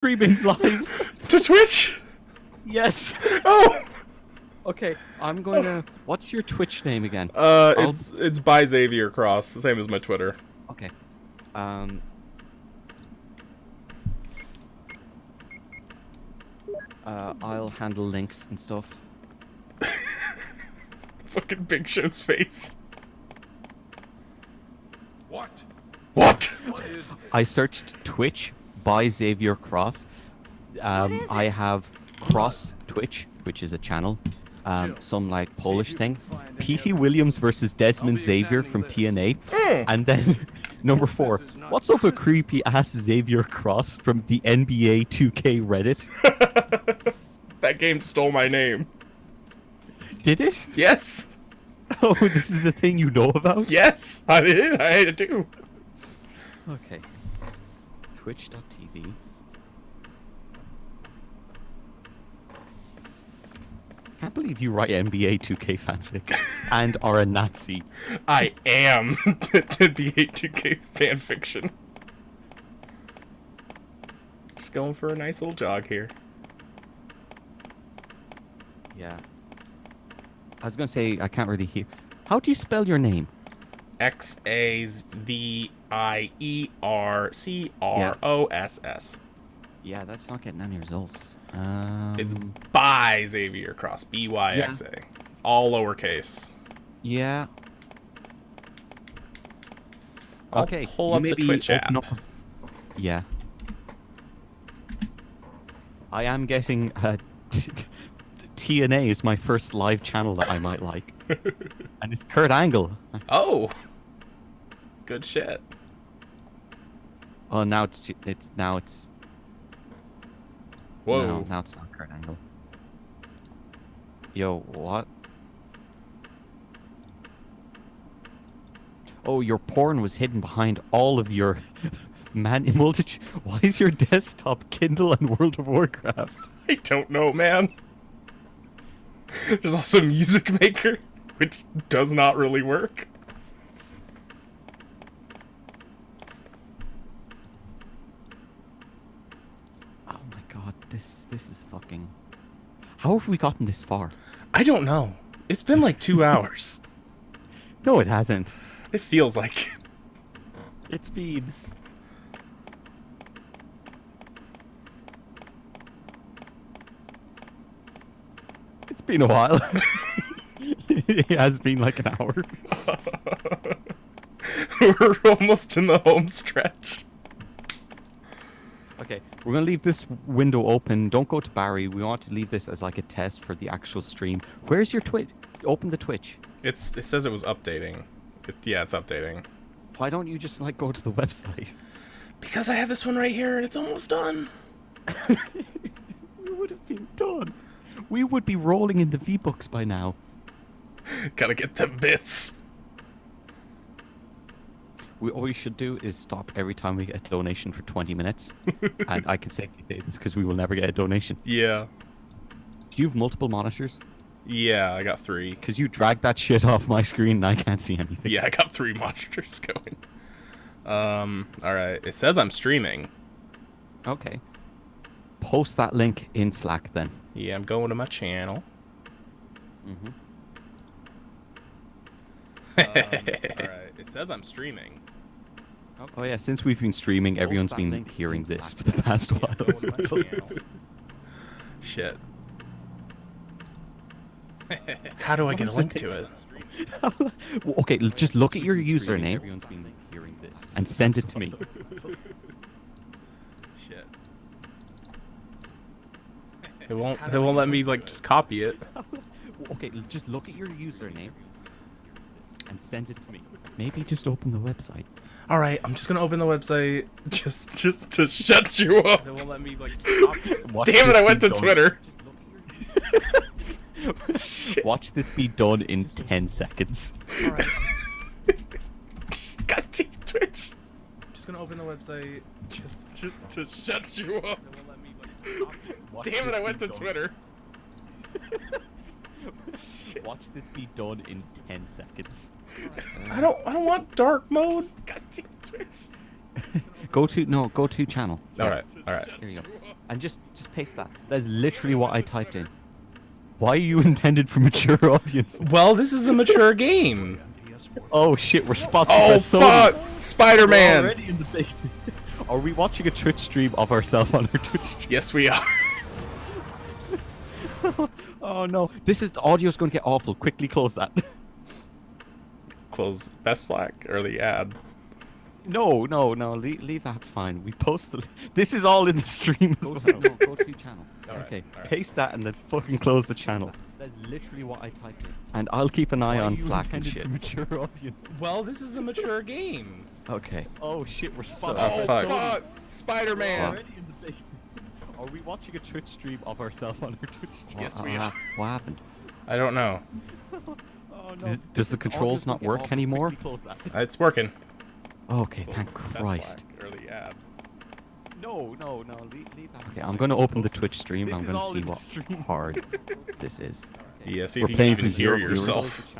streaming live to Twitch? Yes. Oh. Okay, I'm going to. What's your Twitch name again? It's by Xavier Cross, the same as my Twitter. Okay. I'll handle links and stuff. Fucking Big Show's face. What? What? What is this? I searched Twitch by Xavier Cross. I have Cross Twitch, which is a channel. Some like Polish thing. P.T. Williams versus Desmond Xavier from TNA. And then number 4. What's up with creepy ass Xavier Cross from the NBA 2K Reddit? That game stole my name. Did it? Yes. Oh, this is a thing you know about? Yes, I did. I do. Okay. Twitch.tv. Can't believe you write NBA 2K fanfic and are a Nazi. I am NBA 2K fanfiction. Just going for a nice little jog here. Yeah. I was gonna say I can't really hear. How do you spell your name? XAVIERCROSS. Yeah, that's not getting any results. It's by Xavier Cross. BYXA. Yeah. All lowercase. Yeah. I'll Okay. pull up the Twitch app. Yeah. I am getting TNA is my first live channel that I might like, and it's Kurt Angle. Oh. Good shit. Oh, now it's Whoa. No, now it's not Kurt Angle. Yo, what? Oh, your porn was hidden behind all of your multitude. Why is your desktop Kindle and World of Warcraft? I don't know, man. There's also Music Maker, which does not really work. Oh my god, this is fucking. How have we gotten this far? I don't know. It's been like 2 hours. No, it hasn't. It feels like it. It's been. It's been a while. It has been like an hour. We're almost in the home stretch. Okay, we're gonna leave this window open. Don't go to Barry. We want to leave this as like a test for the actual stream. Where's your Twitch? Open the Twitch. It says it was updating. Yeah, it's updating. Why don't you just like go to the website? Because I have this one right here and it's almost done. We would have been done. We would be rolling in the V-Bucks by now. Gotta get them bits. All we should do is stop every time we get a donation for 20 minutes. And I can safely say this because we will never get a donation. Yeah. Do you have multiple monitors? Yeah, I got 3. Because you dragged that shit off my screen and I can't see anything. Yeah, I got 3 monitors going. Alright. It says I'm streaming. Okay. Post that link in Slack then. Yeah, I'm going to my channel. Mm-hmm. Alright. It says I'm streaming. Oh yeah, since we've been streaming, everyone's been hearing this for the past while. as well. Shit. How do I get a link to it? Well, okay, just look at your username and send it to me. Shit. It won't let me like just copy it. Okay, just look at your username and send it to me. Maybe just open the website. All right, I'm just gonna open the website just to shut you up. It won't let me like copy it. Damn it! I went to Twitter. Shit. Watch this be done in 10 seconds. All right. Just goddamn Twitch. I'm just gonna open the website just to shut you up. It won't let me like copy it. Damn it! I went to Twitter. Shit. Watch this be done in 10 seconds. I don't want dark mode. Goddamn Twitch. Go to channel. All Yeah, right, all right. Here you go. And just paste that. That's literally what I typed in. Why are you intended for mature audience? Well, this is a mature game. Oh shit, we're sponsored by Oh Sony. fuck, Spider-Man. We're already in the big. Are we watching a Twitch stream of ourselves on our Twitch stream? Yes, we are. Oh no, the audio's going to get awful. Quickly close that. Close best Slack or the ad. No, leave that fine. We post the. This is all in the stream as well. Go to channel. Alright, Okay, alright. paste that and then fucking close the channel. That's literally what I typed in. And I'll keep an eye on Slack and shit. mature audience. Well, this is a mature game. Okay. Oh shit, we're Oh sponsored. by Sony. fuck, Spider-Man. Already in the big. Are we watching a Twitch stream of ourselves on our Twitch stream? Yes, we are. What happened? I don't know. Oh no. Does the controls not work anymore? Close that. It's working. Okay, Close thank best Christ. Slack or the ad. No, leave that. Okay, I'm gonna open the Twitch stream. This I'm is gonna all see in the what stream. hard this is. Yeah, see We're if you can playing even for hear zero viewers. yourself.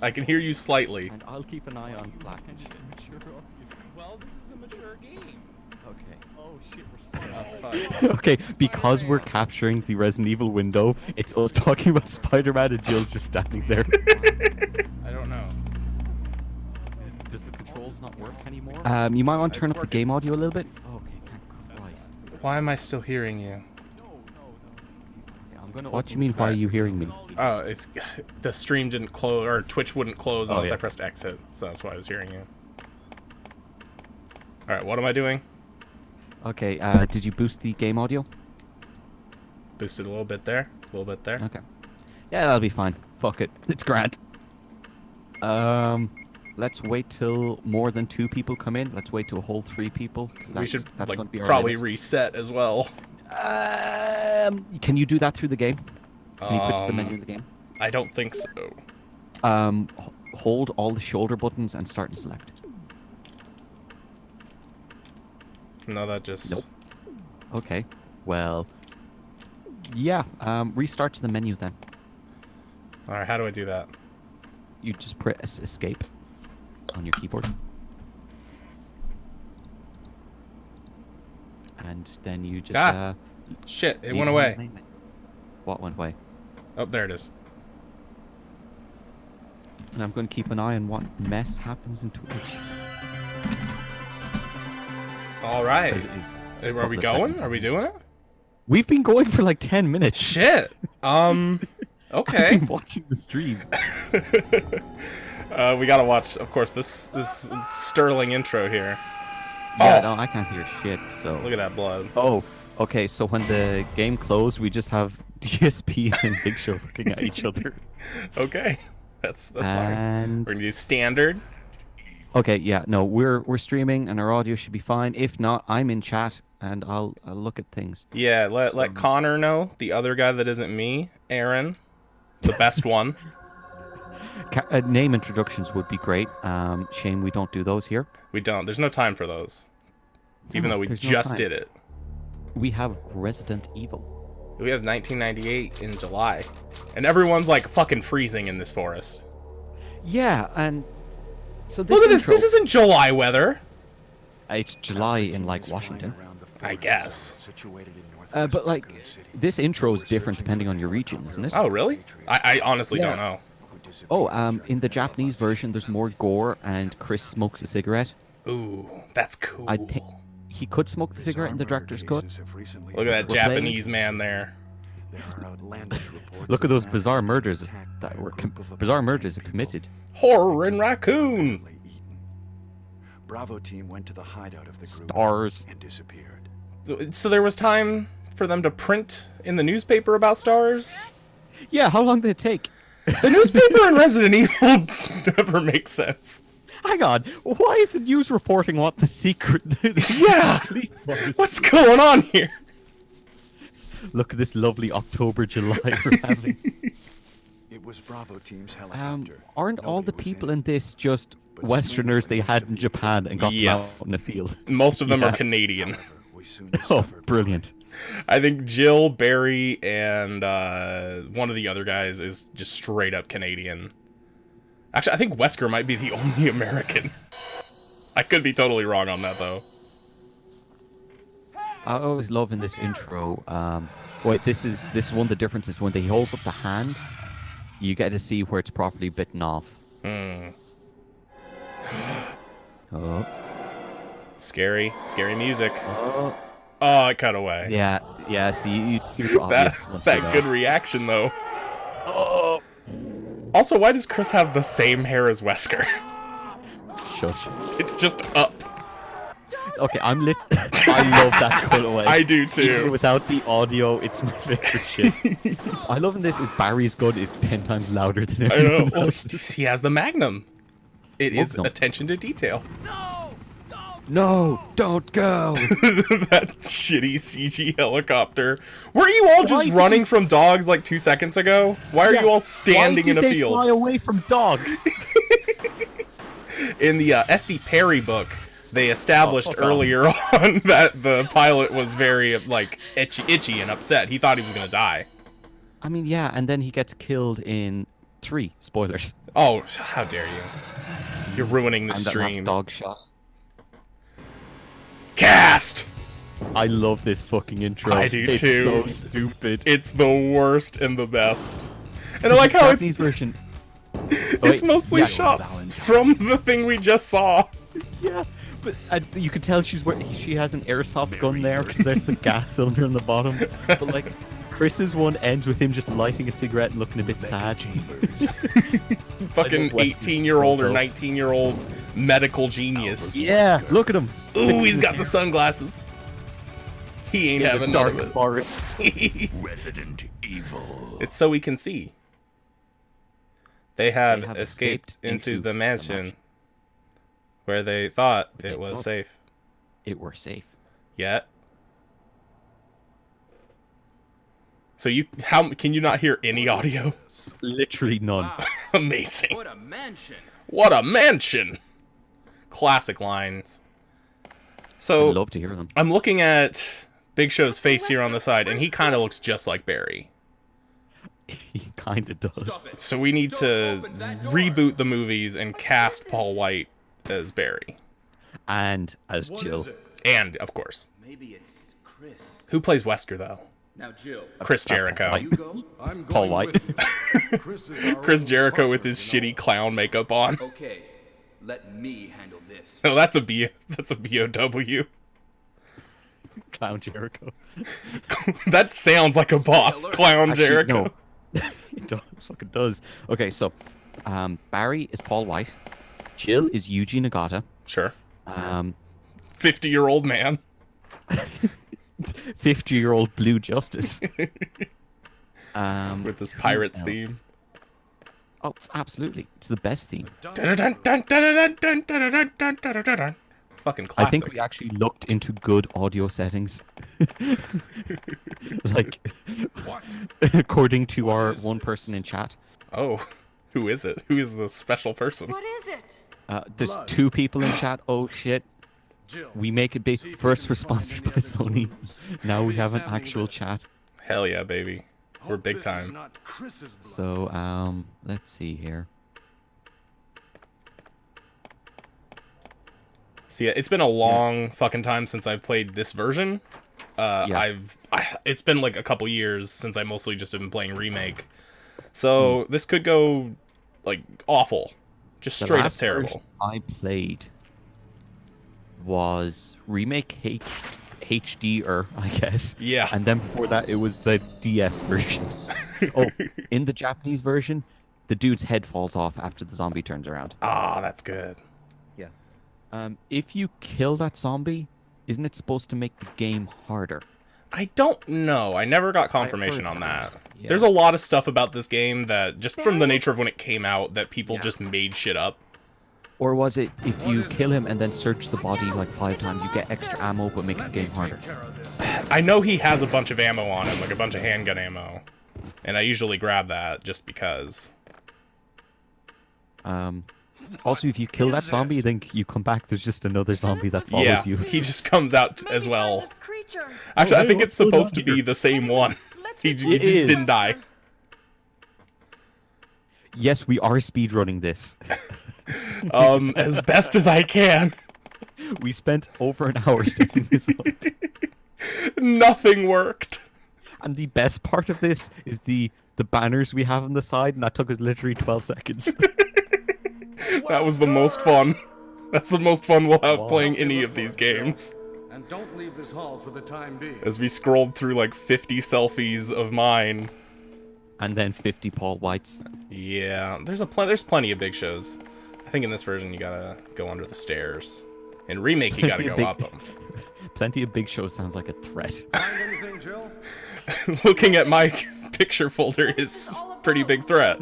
I can hear you slightly. And I'll keep an eye on Slack and shit. Well, this is a mature game. Okay. Oh shit, Okay, because we're capturing the Resident Evil window, it's us talking about Spider-Man and Jill's just standing there. I don't know. Does the controls not work anymore? You might want to turn It's up the game audio a little bit. Okay, thank Christ. Why am I still hearing you? Yeah, I'm gonna. What do you mean? Why are you hearing me? Oh, it's the stream didn't close, or Twitch wouldn't close unless yeah. I pressed exit, so that's why I was hearing you. All right, what am I doing? Okay. Did you boost the game audio? Boosted a little bit there, a little bit there. Okay. Yeah, that'll be fine. Fuck it. It's grand. Let's wait till more than 2 people come in. Let's wait till a whole 3 people. 'Cause We should that's like going to be our probably limit. reset as well. Can you do that through the game? Can you quit to the menu in Um, the game? I don't think so. Hold all the shoulder buttons and start and select. No, that just. Nope. Okay. Well. Yeah. Restart to the menu then. All right, how do I do that? You just press escape on your keyboard. And then you just Shit, it leave went the away. main menu. What went away? Oh, there it is. And I'm going to keep an eye on what mess happens in Twitch. All right. 'Cause Are couple we of going? seconds. Are we doing it? We've been going for like 10 minutes. Shit. I've Okay. been watching the stream. We gotta watch, of course, this sterling intro here. Yeah, Oh. no, I can't hear shit, so... Look at that blood. Oh, okay, so when the game closed, we just have DSP and Big Show looking at each other. Okay, that's fine. And... We're gonna do standard. Okay, yeah, no, we're streaming and our audio should be fine. If not, I'm in chat and I'll look at things. Yeah, let Connor know, the other guy that isn't me, Aaron, the best one. Name introductions would be great. Shame we don't do those here. We don't. There's no time for those. Even No, though we there's no just time. did it. We have Resident Evil. We have 1998 in July, and everyone's like fucking freezing in this forest. Yeah, and so this Look at this. intro, This isn't July weather. it's July in like Washington. I guess. But like this intro is different depending on your region, isn't it? Oh, really? I honestly Yeah. don't know. Oh, in the Japanese version, there's more gore, and Chris smokes a cigarette. Ooh, that's cool. I think he could smoke the cigarette in the director's cut. Look at that Which we're playing. Japanese man there. Look at those bizarre murders that were bizarre murders committed. Horror and raccoon. Bravo team went to the hideout of the group Stars. and disappeared. So there was time for them to print in the newspaper about stars? Yeah, how long did it take? The newspaper in Resident Evil never makes sense. Hang on, why is the news reporting what the secret? Yeah. police was? What's going on here? Look at this lovely October, July we're having. It was Bravo team's helicopter. Aren't all Nobody the was people in in this just Westerners they had in Japan and got them Yes. out in the field? Most of them Yeah. are Canadian. However, we soon Oh, discovered brilliant. I think Jill, Barry, and one of the other guys is just straight up Canadian. Actually, I think Wesker might be the only American. I could be totally wrong on that though. I always love in this intro. Wait, this is one of the differences when he holds up the hand, you get to see where it's properly bitten off. Hmm. Oh. Scary music. Oh. Oh, it cut away. Yeah. See, it's super obvious. That good reaction though. Oh. Also, why does Chris have the same hair as Wesker? Shush. It's just up. Okay, I'm lit. I love that cutaway. I do Even too. without the audio, it's my favorite shit. I love in this is Barry's gun is 10 times louder than I know. anyone Well, else's. he has the Magnum. It is Magnum. attention to detail. No, don't go. That shitty CG helicopter. Were you all just running from dogs like 2 seconds ago? Why are you all standing in a Why field? fly away from dogs? In the SD Perry book, they established fuck off. earlier on that the pilot was very like itchy and upset. He thought he was gonna die. I mean, yeah, and then he gets killed in 3. Spoilers. Oh, how dare you! You're ruining the And that last stream. dog shot. Cast. I love this fucking intro. I do it's too. so stupid. It's the worst and the best. And I like how it's Japanese version. it's mostly shots from the thing we just saw. Yeah, but you can tell she has an airsoft gun there because there's the gas cylinder on the bottom. But like, Chris's one ends with him just lighting a cigarette and looking a bit sad. Fucking 18-year-old or 19-year-old medical genius. Yeah, look at him. Ooh, he's got the sunglasses. He ain't in having the none dark of it. forest. Resident Evil. It's so we can see. They have, have escaped escaped into into the the mansion mansion. where they thought They it was thought- safe. It were safe. Yet. So how can you not hear any audio? Literally none. Amazing. What a mansion! What a mansion. Classic lines. So I'd love to hear them. I'm looking at Big Show's face here on the side, and he kind of looks just like Barry. He kind of does. Stop it! So we need Don't to open that door. reboot the movies and cast Paul White as Barry. And as Jill. And, of course, Maybe it's Chris. who plays Wesker, though? Now, Jill, Chris Jericho. White. you go. Paul White. Chris Jericho with his shitty clown makeup on. Okay, let me handle this. No, that's a BOW. Clown Jericho. That sounds like a boss, Clown Actually, Jericho. no. It does. Fucking does. Okay, so Barry is Paul White. Jill is Yuji Nagata. Sure. 50-year-old 50-year-old man. Blue Justice. With this who Pirates else? theme. Oh, absolutely. It's the best theme. Fucking classic. I think we actually looked into good audio settings. Like, according to our one person in chat, Oh, who is it? Who is the special person? What is it? there's 2 people in chat. Oh shit. We make it big. First, we're sponsored by Sony. Now we have an actual chat. Hell yeah, baby. We're big time. So, let's see here. See, it's been a long fucking time since I've played this version. Yeah. It's been like a couple years since I mostly just have been playing remake. So this could go like awful, just The straight up last terrible. version I played was remake HD, I guess. Yeah. And then before that, it was the DS version. Oh, in the Japanese version, the dude's head falls off after the zombie turns around. Ah, that's good. Yeah. If you kill that zombie, isn't it supposed to make the game harder? I don't know. I never got confirmation heard on that. that. Yeah. There's a lot of stuff about this game that just from the nature of when it came out that people just made shit up. Or was it if you kill him and then search the body like 5 times, you get extra ammo but makes the game harder? I know he has a bunch of ammo on him, like a bunch of handgun ammo. And I usually grab that just because. Also, if you kill that zombie, then you come back, there's just another zombie that follows Yeah, you. he just comes out as well. This creature. Actually, I hey, think what's it's going supposed on to be here? the same one. He Let's just is. didn't die. Yes, we are speedrunning this. As best as I can. We spent over an hour setting this up. Nothing worked. And the best part of this is the banners we have on the side, and that took us literally 12 seconds. That was the most fun. That's the most fun we'll have Wow. playing any of these games. And don't leave this hall for the time being. As we scrolled through like 50 selfies of mine. And then 50 Paul Whites. Yeah, there's plenty of big shows. I think in this version you gotta go under the stairs. In Remake you gotta Plenty of go up big- them. Plenty of Big Show sounds like a threat. Find anything, Jill? Looking at my picture folder is pretty big threat.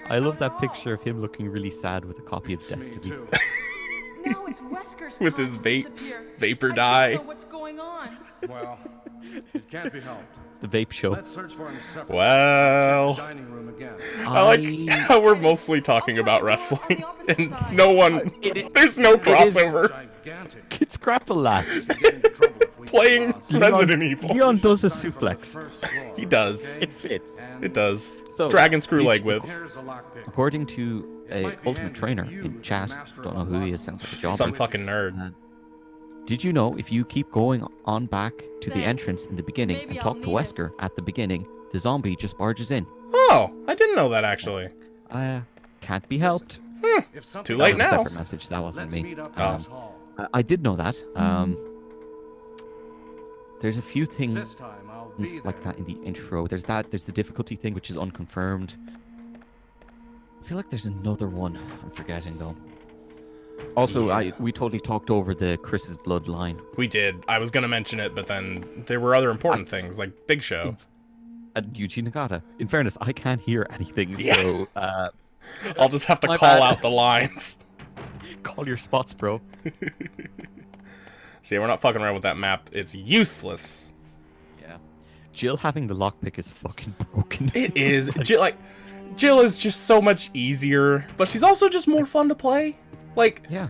I love that picture of him looking really sad with a copy of Me Destiny. too. Now it's Wesker's With time his to vapes, disappear. vapor I dye. don't know what's going on. Well, it can't be helped. The vape show. Let's search for him separately. Well, Check the dining room again. I like how we're mostly talking about wrestling, and no one, there's no crossover. Gigantic. It's grapple lads. Get into trouble if we Playing cross. Resident Evil. Leon does a Time from the suplex. first floor, He does. okay? It fits. And It does. So, Dragon screw did leg you- whips. Here's a lockpick. According to It a might be Ultimate handy Trainer if you, in as chat, master don't of know who he unlock, is, sounds like a jobber. Some fucking nerd. Did you know if you keep going on back to the Thanks. entrance in the beginning Maybe and I'll talk to need it. Wesker at the beginning, the zombie just barges in? Oh, I didn't know that actually. Can't be helped. If something Too That late was a now. separate message. That wasn't Let's me. meet up Oh. in this hall. I did know that. There's a few things This time I'll be like there. that in the intro. There's the difficulty thing, which is unconfirmed. I feel like there's another one I'm forgetting though. Also, Yeah. we totally talked over the Chris's bloodline. We did. I was gonna mention it, but then there were other important things like Big Show. And Yuji Nagata. In fairness, I can't hear anything, Yeah. so I'll just have to My call bad. out the lines. call your spots, bro. See, we're not fucking around with that map. It's useless. Yeah. Jill having the lockpick is fucking broken. It is. Jill is just so much easier, but she's also just more fun to play. Like, Yeah.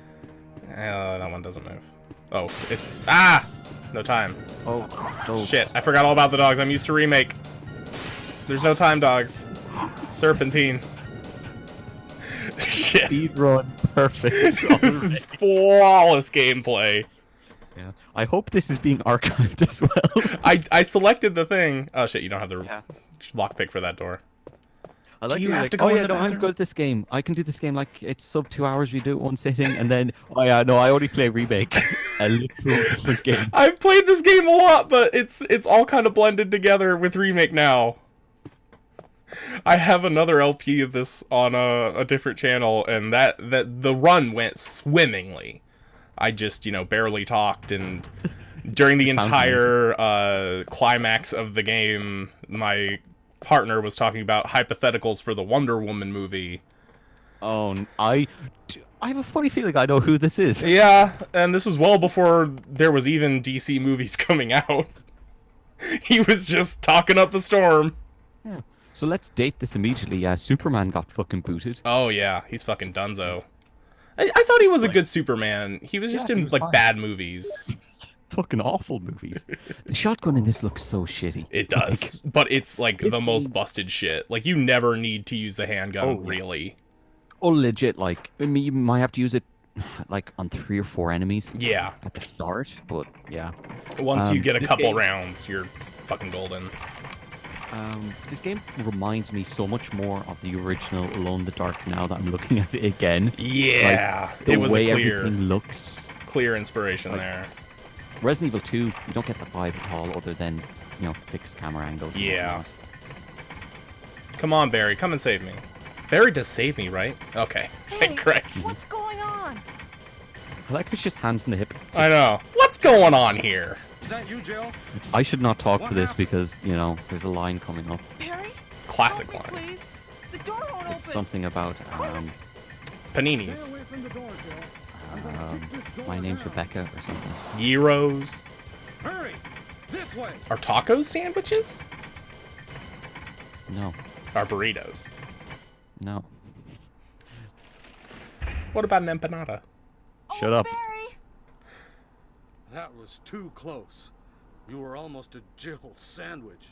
that one doesn't move. Oh, it's no time. Oh, Shit, I forgot all about the dogs. I'm used to Remake. There's no time, dogs. Serpentine. Shit. Speed run, perfect. This is flawless gameplay. Yeah. I hope this is being archived as well. I selected the thing. Oh shit, you don't have the Yeah. lockpick for that door. I like you you're have like, to go oh in yeah, the no, I'm bathroom?" good at this game. I can do this game like it's sub 2 hours. We do it one sitting, and then oh yeah, no, I only play Remake, a literal different game. I've played this game a lot, but it's all kind of blended together with Remake now. I have another LP of this on a different channel, and that the run went swimmingly. I just, barely talked, and during the Sounds entire climax of the game, my partner was talking about hypotheticals for the Wonder Woman movie. Oh, I have a funny feeling I know who this is. Yeah, and this was well before there was even DC movies coming out. He was just talking up a storm. Yeah. So let's date this immediately. Yeah, Superman got fucking booted. Oh yeah, he's fucking dunzo. I thought he was a good Superman. He was just Yeah, he in was like fine. bad movies. Fucking awful movies. The shotgun in this looks so shitty. It does, but it's like the It's- most busted shit. Like you never need to use the handgun, Oh, yeah. really. Oh, legit. Like, I mean, you might have to use it like on 3 or 4 enemies Yeah, at the start, but yeah. once you get a this couple game- rounds, you're fucking golden. This game reminds me so much more of the original Alone in the Dark now that I'm looking at it again. Yeah, The it was way a clear everything looks. inspiration there. Resident Evil 2, you don't get the vibe at all other than, fixed camera angles. and Yeah. whatnot. Come on, Barry, come and save me. Barry does save me, right? Okay, Hey, thank Christ. what's going on? I like it's just hands in the hip. I know. What's going on here? Is that you, Jill? I should not talk What for this happened? because, there's a line coming up. Barry? Classic Help me, line. please. The door won't It's open. something about, Paninis. my name's Rebecca or something. Gyros. Hurry! This way! Are tacos sandwiches? No, Are burritos? no. What about an empanada? Oh, Shut up. Barry. That was too close. You were almost a Jill sandwich.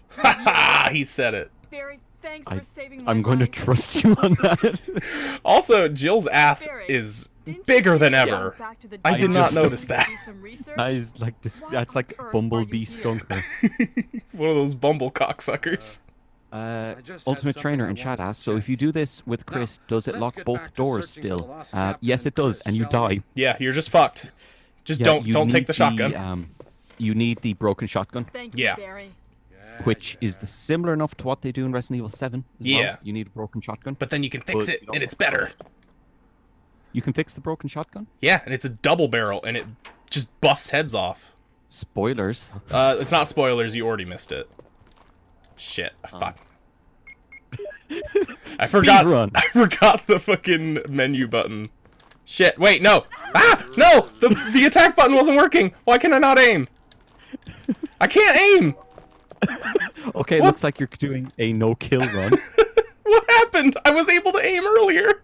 He said it. Barry, thanks for saving my I'm going to life. trust you on that. Also, Jill's ass Barry, is didn't you bigger say than you'd go ever. back to the I did not just- notice that. do some research? That is like that's like on earth are Bumblebee you here? Stunker. One of those bumble cocksuckers. just had Ultimate something Trainer I in chat wanted to asks, so check. if you do this with Now, Chris, does it let's lock get both back to doors searching for still? the lost captain Yes, it does, Chris, and you shall we? die. Yeah, you're just fucked. Just Yeah, don't you take need the shotgun. You need the broken shotgun, Thank you, Yeah. Barry. which is the similar enough to what they do in Resident Evil 7. As Yeah. well. You need a broken shotgun. But then you can fix But it, you don't and it's have better. You can fix the broken shotgun. Yeah, and it's a double barrel, and it just busts heads off. Spoilers. It's not spoilers. You already missed it. Shit. Fuck. I forgot. Speedrun. I forgot the fucking menu button. Shit. Wait. No. Ah. No. The attack button wasn't working. Why can I not aim? I can't aim. Okay, it What? looks like you're doing a no-kill run. What happened? I was able to aim earlier.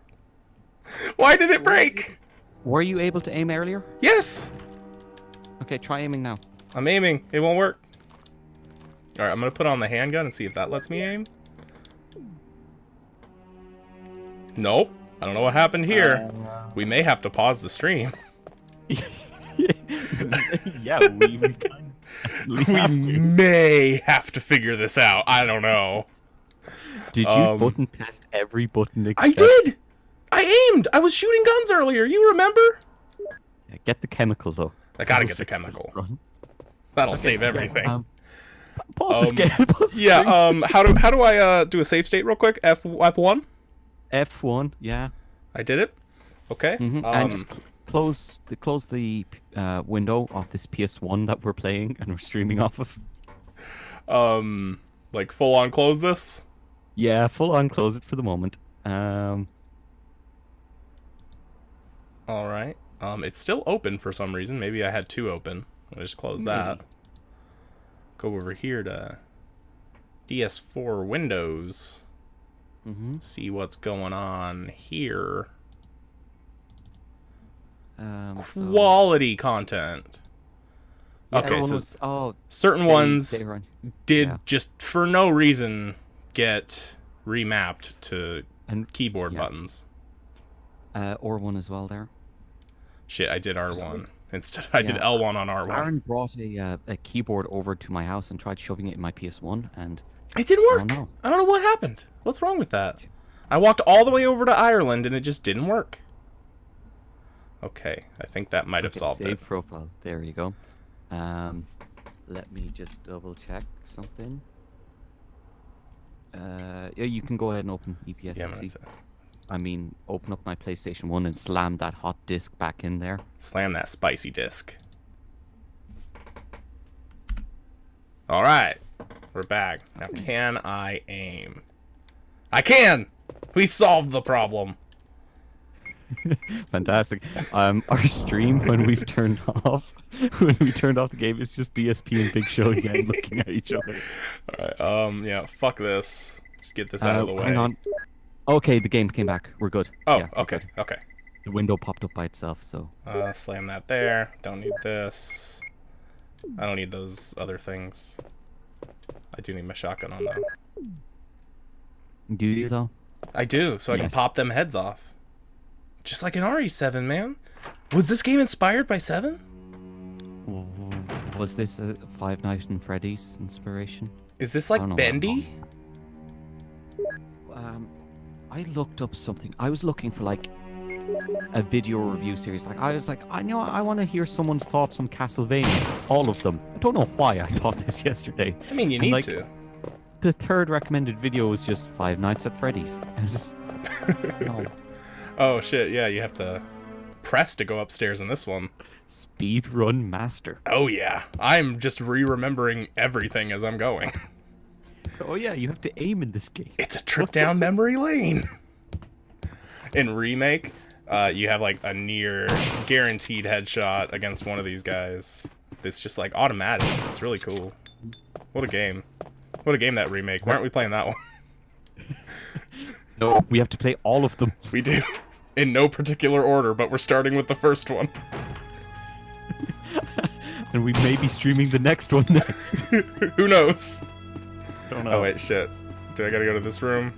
Why did it break? Were you able to aim earlier? Yes. Okay, try aiming now. I'm aiming. It won't work. All right. I'm gonna put on the handgun and see if that lets me aim. Nope. I don't know what happened here. We may have to pause the stream. Yeah, we kind of We may have to figure this out. I don't know. Did you button test every button except... I did! I aimed! I was shooting guns earlier, you remember? Yeah, get the chemical, though. I gotta That'll get the fix this chemical. run. That'll Okay, save yeah, everything. Pause this game. Pause the Yeah, stream. how do I do a save state real quick? F1? F1, yeah. I did it. Okay. And just close the window of this PS1 that we're playing and we're streaming off of. Like full on close this? Yeah, full on close it for the moment. All right. It's still open for some reason. Maybe I had two open. I'll just close that. Go over here to DS4 Windows. See what's going on here. So- Quality content. Yeah, Okay, everyone so was- oh, certain they- ones they run- did yeah. just for no reason get remapped to and keyboard yeah. buttons. or one as well there. Shit, I did R1 instead. I did Yeah. L1 on R1. Aaron brought a keyboard over to my house and tried shoving it in my PS1, and It didn't work. don't know. I don't know what happened. What's wrong with that? I walked all the way over to Ireland and it just didn't work. Okay, I think that might have okay, solved save it. profile. There you go. Let me just double check something. Yeah, you can go ahead and open Yeah, I'm gonna EPSXE. say- I mean, open up my PlayStation 1 and slam that hot disk back in there. Slam that spicy disc. All right, we're back. Now, can I aim? I can! We solved the problem. Fantastic. Our stream when we've turned off, when we turned off the game, it's just DSP and Big Show again looking at each other. All right, yeah, fuck this. Just get this out of the way. Hang on. Okay, the game came back. We're good. Oh, Yeah, we're okay, good. okay. The window popped up by itself, so. Slam that there. Don't need this. I don't need those other things. I do need my shotgun on though. Do you though? I do, so I can Yes. pop them heads off. Just like in RE7, man. Was this game inspired by 7? Was this a Five Nights at Freddy's inspiration? Is this like I don't know what bendy? I looked up something. I was looking for like a video review series. Like I was like, I know I want to hear someone's thoughts on Castlevania, all of them. I don't know why I thought this yesterday. I mean, you And, need like, to. The third recommended video was just Five Nights at Freddy's. I was just, no. Oh shit, yeah, you have to press to go upstairs in this one. Speedrun master. Oh yeah, I'm just re-remembering everything as I'm going. Oh yeah, you have to aim in this game. It's a trip What's down up? memory lane. In Remake, you have like a near guaranteed headshot against one of these guys. It's just like automatic. It's really cool. What a game. What a game, that Remake. Why aren't we playing that one? No, we have to play all of them. We do. In no particular order, but we're starting with the first one. I and we may be streaming the next one next. Who knows? Don't know. Oh wait, shit. Do I gotta go to this room?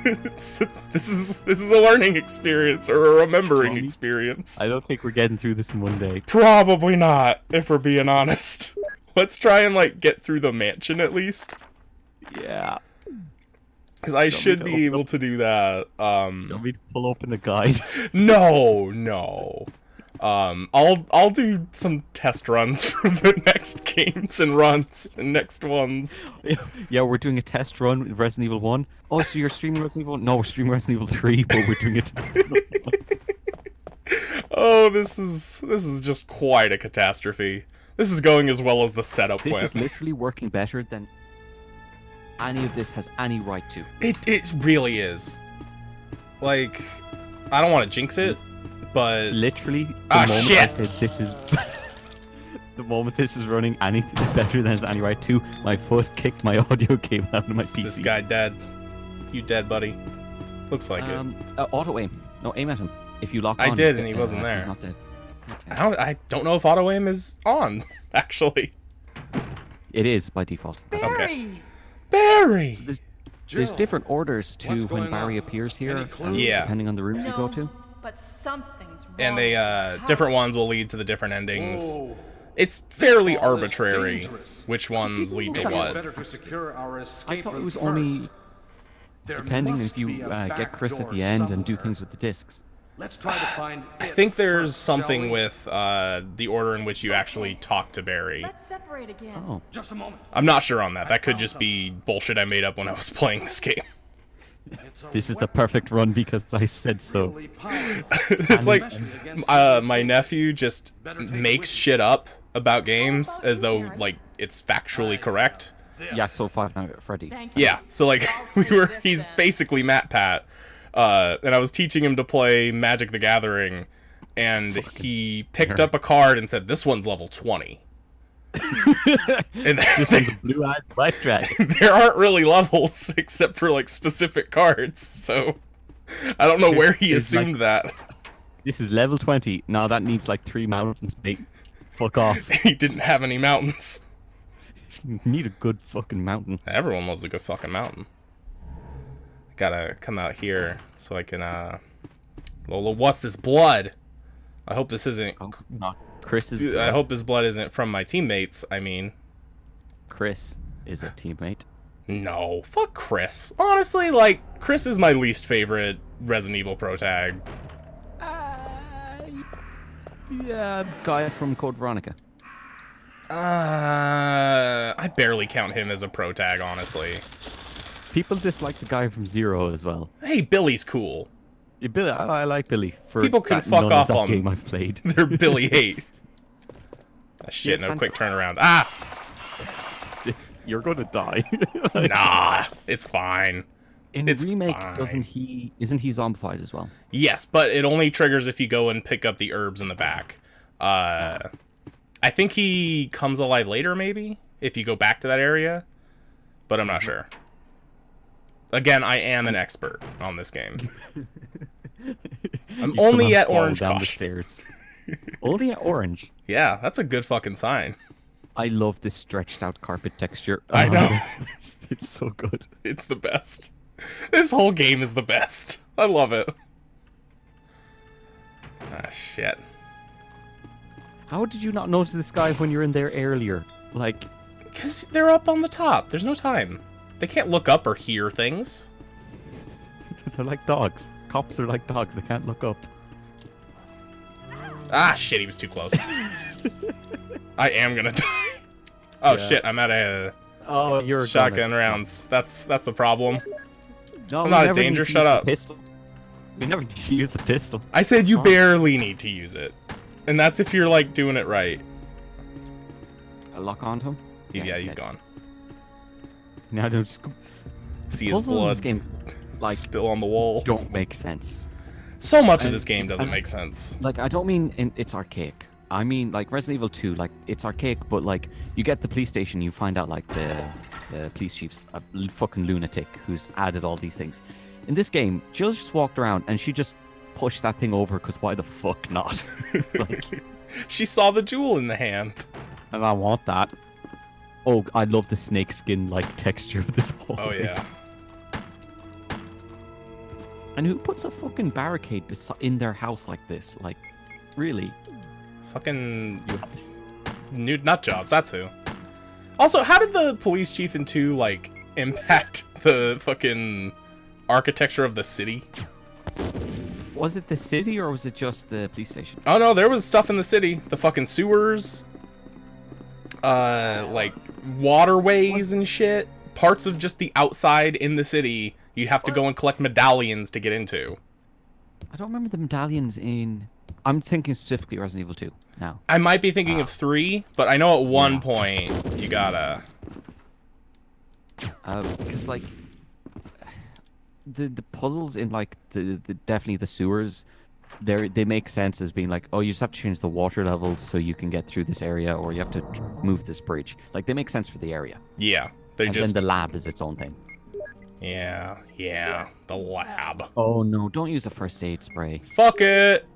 This is a learning experience or a remembering Tommy? experience. I don't think we're getting through this in one day. Probably not, if we're being honest. Let's try and like get through the mansion at least, Yeah. because I me should to be open able up- to do that. You want me to pull open the guide? No. I'll do some test runs for the next games and runs and next ones. Yeah, we're doing a test run with Resident Evil 1. Oh, so you're streaming Resident Evil 1? No, we're streaming Resident Evil 3, but we're doing it. Oh, this is just quite a catastrophe. This is going as well as the setup This went. is literally working better than any of this has any right to. It really is. Like, I don't want to jinx it, but Literally, the Ah, moment I shit! said this is... the moment this is running anything better than it has any right to, my foot kicked my audio cable out of my PC. this guy dead. You dead, buddy. Looks like it. Auto aim. No, aim at him. If you lock I on, did, he's and he dead. wasn't there. He's not dead. Okay. I don't know if auto aim is on, actually. It is by default. Barry! Barry! There's Jill, different orders to what's when going Barry on? appears here, Any clues? Yeah. depending on the rooms you go to. But something's wrong. And they, with this different house. ones will lead to the different endings. Whoa. It's fairly All is arbitrary dangerous. which ones lead to Maybe it's what. better to secure our I escape thought it route was first. only There depending must if you be a get back Chris at door the end and do somewhere. things with the discs. Let's try to find I it think there's first, shall something we? with the order in which you actually talk to Barry. Let's separate again. Oh, Just a moment. I'm not sure on that. That could just be bullshit I made up when I was playing this game. It's a this is the weapon perfect run because I said so. really powerful. It's like Especially against my nephew just makes shit up about games as though like it's factually correct. Yeah, so Five Nights at Freddy's. Thank you. Yeah, so like he's basically Matt Pat, and I was teaching him to play Magic the Gathering, and he picked up a card and said, "This one's level 20." And This one's a blue-eyed black dragon. there aren't really levels except for like specific cards, so I don't know where he It's like- assumed that. This is level 20. No, that needs like 3 mountains, mate. Fuck off. He didn't have any mountains. Need a good fucking mountain. Everyone loves a good fucking mountain. Gotta come out here so I can Lola, what's this blood? I hope this isn't Oh, not Chris is. I hope this blood isn't from my teammates, I mean. Chris is a teammate. No, fuck Chris. Honestly, like, Chris is my least favorite Resident Evil protag. Yeah, guy from Code Veronica. I barely count him as a protag, honestly. People dislike the guy from Zero as well. Hey, Billy's cool. Yeah, Billy, I like Billy. For People can that fuck none off of that on- game I've played. They're Billy hate. Ah, shit, Yeah, no quick turnaround. Ah! You're gonna die. Nah, it's fine. In It's remake, fine. isn't he zombified as well? Yes, but it only triggers if you go and pick up the herbs in the back. I think he comes alive later, maybe, if you go back to that area, but I'm not sure. Again, I am an expert on this game. I'm You only somehow at fall Orange down the Kosh. stairs. Only at Orange. Yeah, that's a good fucking sign. I love this stretched out carpet texture. I know. It's so good. It's the best. This whole game is the best. I love it. Ah, shit. How did you not notice this guy when you were in there earlier? Like, Because they're up on the top. There's no time. They can't look up or hear things. they're like dogs. Cops are like dogs. They can't look up. Ah, shit, he was too close. I am gonna die. Oh, Yeah. shit, I'm out of Oh, you're shotgun rounds. That's the problem. No, I'm we not a never danger, need to shut use the up. Pistol. We never need to use the pistol. I said you Fine. barely need to use it. And that's if you're, like, doing it right. I lock onto him. He's dead. gone. Now don't just See his puzzles in blood this game, like, spill on the wall. don't make sense. So much of and- this game doesn't and- make sense. Like, I don't mean it's archaic. I mean, like, Resident Evil 2, like, it's archaic, but, like, you get the police station, you find out, like, the police chief's a fucking lunatic who's added all these things. In this game, Jill just walked around and she just push that thing over because why the fuck not? Like, She saw the jewel in the hand. and I want that. Oh, I love the snake skin like texture of this whole. Oh yeah. And who puts a fucking barricade in their house like this? Like, really? Fucking new nut jobs. That's who. Also, how did the police chief in 2 like impact the fucking architecture of the city? Was it the city or was it just the police station? Oh no, there was stuff in the city. The fucking sewers, like waterways and shit. Parts of just the outside in the city, you have to go and collect medallions to get into. I don't remember the medallions in. I'm thinking specifically Resident Evil 2 now. I might be thinking of 3, but I know at one point you gotta. Because like the puzzles in like the definitely the sewers, they make sense as being like, oh, you just have to change the water levels so you can get through this area, or you have to move this bridge. Like they make sense for the area. Yeah, they And just. then the lab is its own thing. Yeah, the lab. Oh no! Don't use a first aid spray. Fuck it.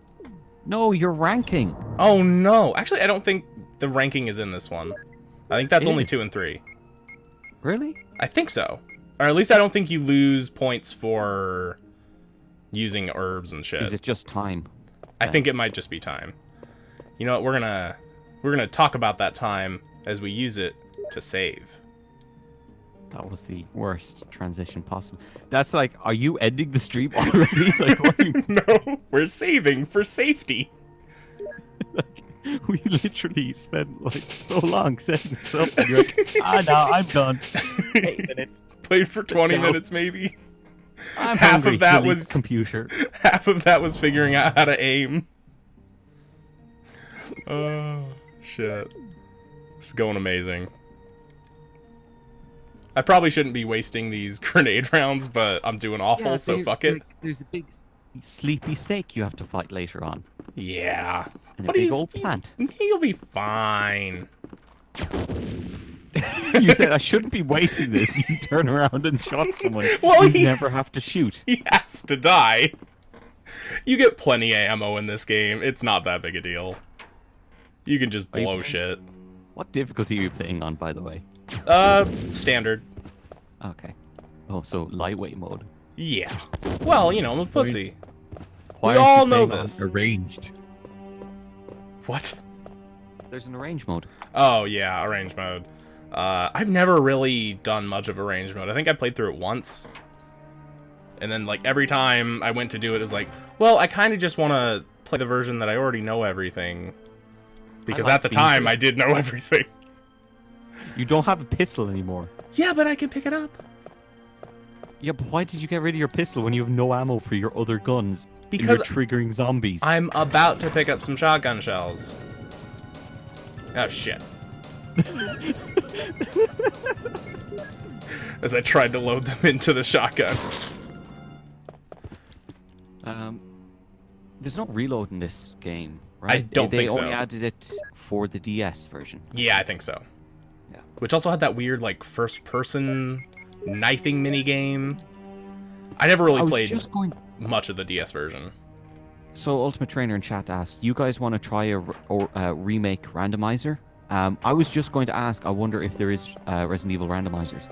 No, you're ranking. Oh no. Actually, I don't think the ranking is in this one. I think that's It only is. 2 and 3. Really? I think so. Or at least I don't think you lose points for using herbs and shit. Is it just time? I think it might just be time. You know what? We're gonna talk about that time as we use it to save. That was the worst transition possible. That's like, are you ending the stream already? Like, what are you... No, we're saving for safety. We literally spent like so long setting this up, and you're like, no, I'm done. 8 minutes. Played for 20 go. minutes maybe. I'm Half hungry. of that Delete was computer. Half of that was figuring out how to aim. Oh shit. This is going amazing. I probably shouldn't be wasting these grenade rounds, but I'm doing awful, so fuck it. There's a big sleepy snake you have to fight later on. Yeah. And a But big old plant. he'll be fine. You said I shouldn't be wasting this. You turn around and shot someone. Well, you never have to shoot. He has to die. You get plenty of ammo in this game. It's not that big a deal. You can just you blow playing? shit. What difficulty are you playing on, by the way? Standard. Okay. Oh, so lightweight mode. Yeah. Well, you know, I'm a pussy. Why We aren't you all know playing on this. Arranged. What? There's an arranged mode. Oh, yeah, arrange mode. I've never really done much of arrange mode. I think I played through it once. And then, like, every time I went to do it, it was like, well, I kind of just want to play the version that I already know everything. Because like at the being time, good. I did know everything. You don't have a pistol anymore. Yeah, but I can pick it up. Yeah, but why did you get rid of your pistol when you have no ammo for your other guns? And Because you're triggering zombies. I'm about to pick up some shotgun shells. Oh, shit. As I tried to load them into the shotgun. There's no reload in this game, right? I don't think They so. only added it for the DS version. Yeah, I think so. Yeah. Which also had that weird, like, first-person knifing minigame. I never really I was played just going. much of the DS version. So Ultimate Trainer in chat asked, "You guys want to try a remake randomizer?" I was just going to ask. I wonder if there is Resident Evil randomizers.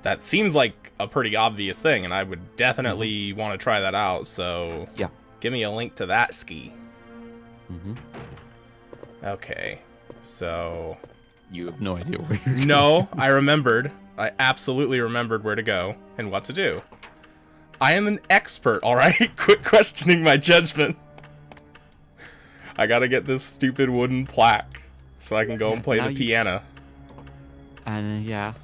That seems like a pretty obvious thing, and I would definitely want to try that out, so... Yeah. Give me a link to that ski. Mm-hmm. Okay, so... You have no idea where you're No, I remembered. I absolutely remembered where to go and what to do. I am an expert, alright? Quit questioning my judgment. I gotta get this stupid wooden plaque so I can go and play now the you- piano. And yeah,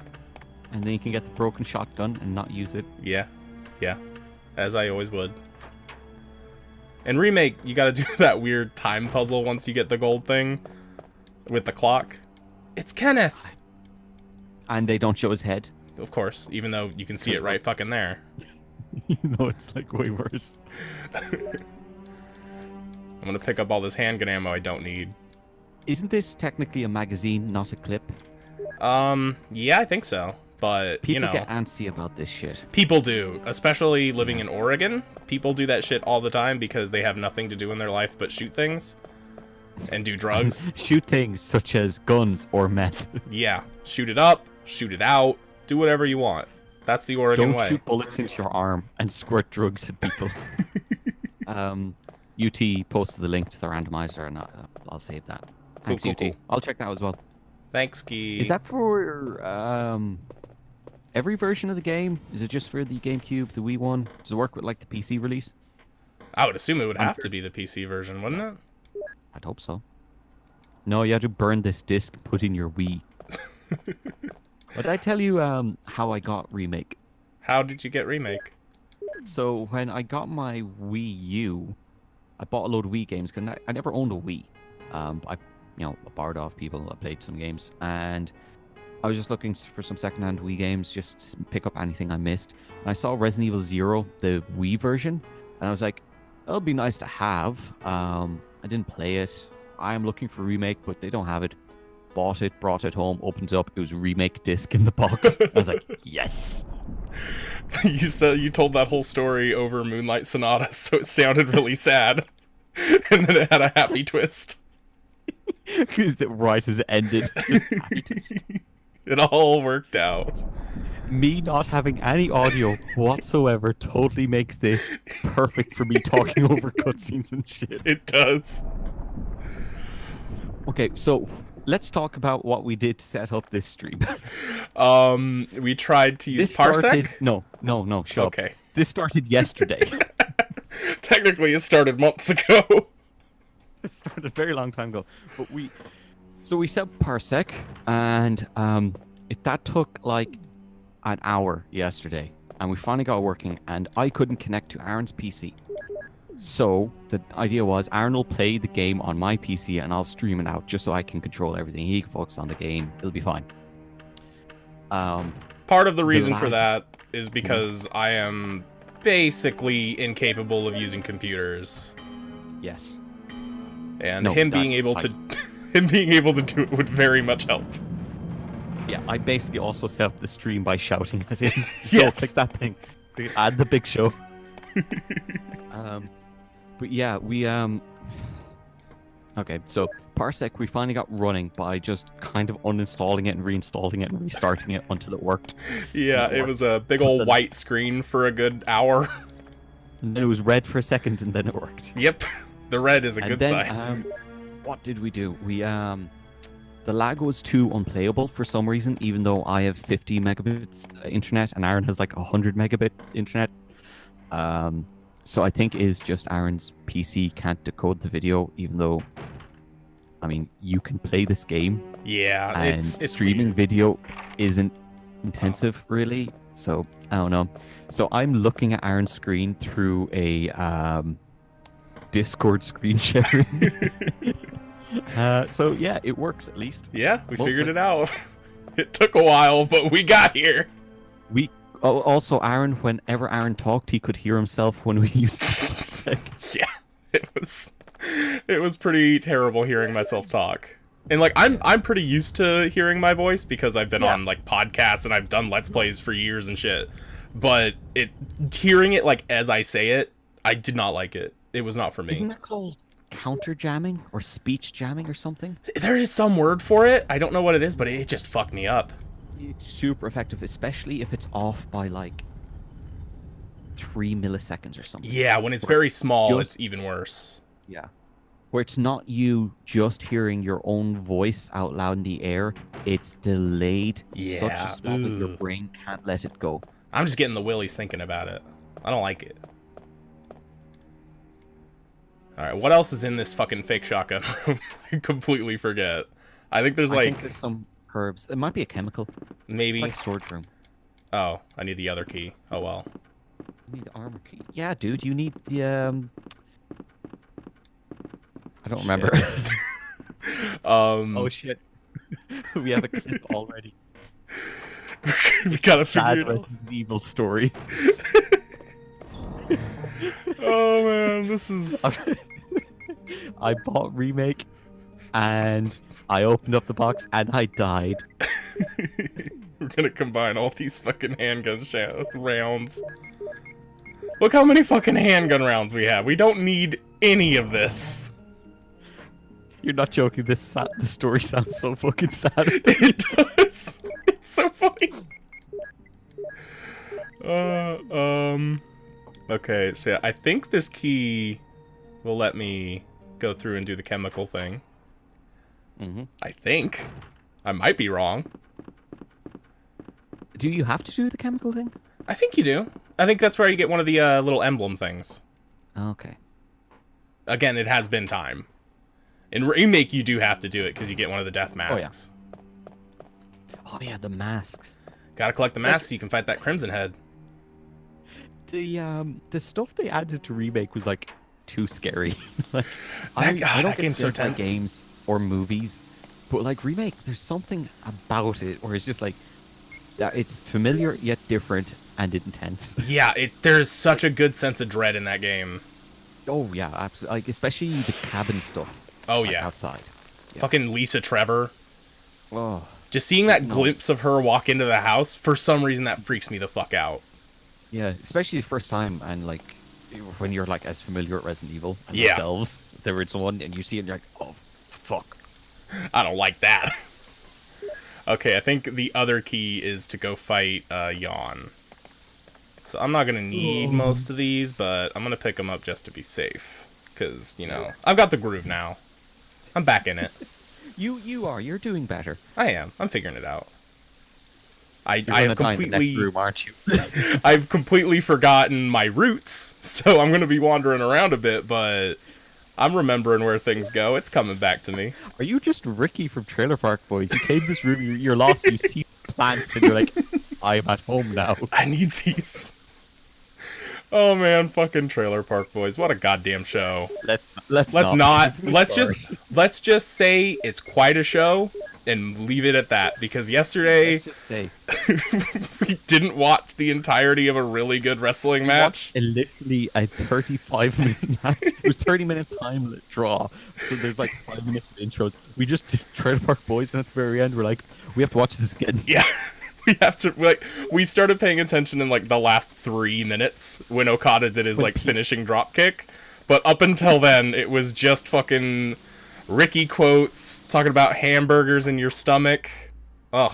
and then you can get the broken shotgun and not use it. Yeah, as I always would. In Remake, you gotta do that weird time puzzle once you get the gold thing with the clock. It's Kenneth! And they don't show his head. Of course, even though you can see it right fucking there. You know, it's like way worse. I'm gonna pick up all this handgun ammo I don't need. Isn't this technically a magazine, not a clip? Yeah, I think so. But, People you know, get antsy about this shit. people do, especially living in Oregon. People do that shit all the time because they have nothing to do in their life but shoot things and do drugs. Shoot things such as guns or meth. Yeah, shoot it up, shoot it out, do whatever you want. That's the Oregon Don't way. shoot bullets into your arm and squirt drugs at people. UT posted the link to the randomizer, and I'll save that. Thanks, cool, UT. cool. I'll check that as well. Thanks, Ski. Is that for every version of the game? Is it just for the GameCube, the Wii one? Does it work with like the PC release? I would assume it would have to be the PC version, wouldn't it? I'd hope so. No, you had to burn this disc, put in your Wii. But I tell you how I got Remake. How did you get Remake? So when I got my Wii U, I bought a load of Wii games because I never owned a Wii. I borrowed off people. I played some games, and I was just looking for some secondhand Wii games, just to pick up anything I missed. And I saw Resident Evil 0, the Wii version, and I was like, "That'll be nice to have." I didn't play it. I am looking for Remake, but they don't have it. Bought it, brought it home, opened it up. It was Remake disc in the box. I was like, "Yes." You told that whole story over Moonlight Sonata, so it sounded really sad, and then it had a happy twist. Because the right as it ended. It all worked out. Me not having any audio whatsoever totally makes this perfect for me talking over cutscenes and shit. It does. Okay, so let's talk about what we did to set up this stream. We tried to use This Parsec. started... No, shut up. Okay. This started yesterday. Technically, it started months ago. It started a very long time ago. But we set up Parsec, and that took like an hour yesterday, and we finally got it working, and I couldn't connect to Aaron's PC. So the idea was Aaron will play the game on my PC and I'll stream it out just so I can control everything. He can focus on the game. It'll be fine. Part of the reason for that is because I am basically incapable of using computers, Yes. and No, him being that's able to him being able to do it would very much help. Yeah, I basically also set up the stream by shouting at him. Yes. Click that thing. Add the big show. But yeah, we okay, so Parsec we finally got running by just kind of uninstalling it and reinstalling it and restarting it until it worked. Yeah, it was a big old white screen for a good hour. And then it was red for a second and then it worked. Yep, the red is a And good then, sign. what did we do? We the lag was too unplayable for some reason, even though I have 50 megabits internet and Aaron has like 100 megabit internet. So I think is just Aaron's PC can't decode the video, even though, I mean, you can play this game Yeah, and it's streaming weird. video isn't intensive really. So I don't know. So I'm looking at Aaron's screen through a Discord screen sharing. So yeah, it works at least. Yeah, we Mostly. figured it out. It took a while, but we got here. Also, Aaron, whenever Aaron talked, he could hear himself when we used to. Yeah, it was pretty terrible hearing myself talk. And like I'm pretty used to hearing my voice because I've been on like podcasts and I've done let's plays for years and shit. But hearing it like as I say it, I did not like it. It was not for me. Isn't that called counter jamming or speech jamming or something? There is some word for it. I don't know what it is, but it just fucked me up. It's super effective, especially if it's off by like 3 milliseconds or something. Yeah, when it's very small, Just- it's even worse. Yeah. Where it's not you just hearing your own voice out loud in the air, it's delayed such Yeah, a spot that your ugh. brain can't let it go. I'm just getting the willies thinking about it. I don't like it. Alright, what else is in this fucking fake shotgun room? I completely forget. I think there's I like, think there's some herbs. It might be a chemical. maybe... It's like a storage room. Oh, I need the other key. Oh well. You need the armor key. Yeah, dude, you need the I don't remember. Oh shit. We have a clip already. we gotta Bad figure it out. Resident Evil story. Oh man, this is... I bought Remake and I opened up the box and I died. We're gonna combine all these fucking handgun rounds. Look how many fucking handgun rounds we have. We don't need any of this. You're not joking. The story sounds so fucking sad. It does. It's so funny. Okay, so yeah, I think this key will let me go through and do the chemical thing. I think. I might be wrong. Do you have to do the chemical thing? I think you do. I think that's where you get one of the little emblem things. Okay. Again, it has been time. In Remake, you do have to do it because you get one of the death masks. Oh yeah, the masks. Gotta collect the masks so you can fight that Crimson Head. The stuff they added to Remake was like too scary. Like, I don't that get game's so scared by tense. games or movies, but like Remake, there's something about it where it's just like that. It's familiar yet different and intense. Yeah, there's such a good sense of dread in that game. Oh yeah, absolutely. Like especially the cabin stuff. Oh like, yeah. outside. Yeah. Fucking Lisa Trevor. Oh. Just seeing that glimpse of her walk into the house, for some reason that freaks me the fuck out. Yeah, especially the first time, and like when you're like as familiar with Resident Evil as Yeah. ourselves, the original one, and you see it, and you're like, oh fuck. I don't like that. Okay, I think the other key is to go fight Yawn. So I'm not gonna need most of these, but I'm gonna pick them up just to be safe, because you know I've got the groove now. I'm back in it. You're doing better. I am. I'm figuring it out. I You're have gonna die in the next completely room, aren't you? I've completely forgotten my roots, so I'm gonna be wandering around a bit, but I'm remembering where things go. It's coming back to me. Are you just Ricky from Trailer Park Boys? You came to this room, you're lost, you see plants, and you're like, I'm at home now. I need these. Oh man, fucking Trailer Park Boys. What a goddamn show. Let's Let's not. Let's just say it's quite a show and leave it at that, because yesterday Let's just say we didn't watch the entirety of a really good wrestling match. literally a 35-minute match. It was 30-minute time limit draw, so there's like 5 minutes of intros. We just did Trailer Park Boys, and at the very end, we're like, we have to watch this again. Yeah. We have to, like, we started paying attention in like the last 3 minutes when Okada did his like finishing drop kick, but up until then it was just fucking Ricky quotes talking about hamburgers in your stomach. Ugh.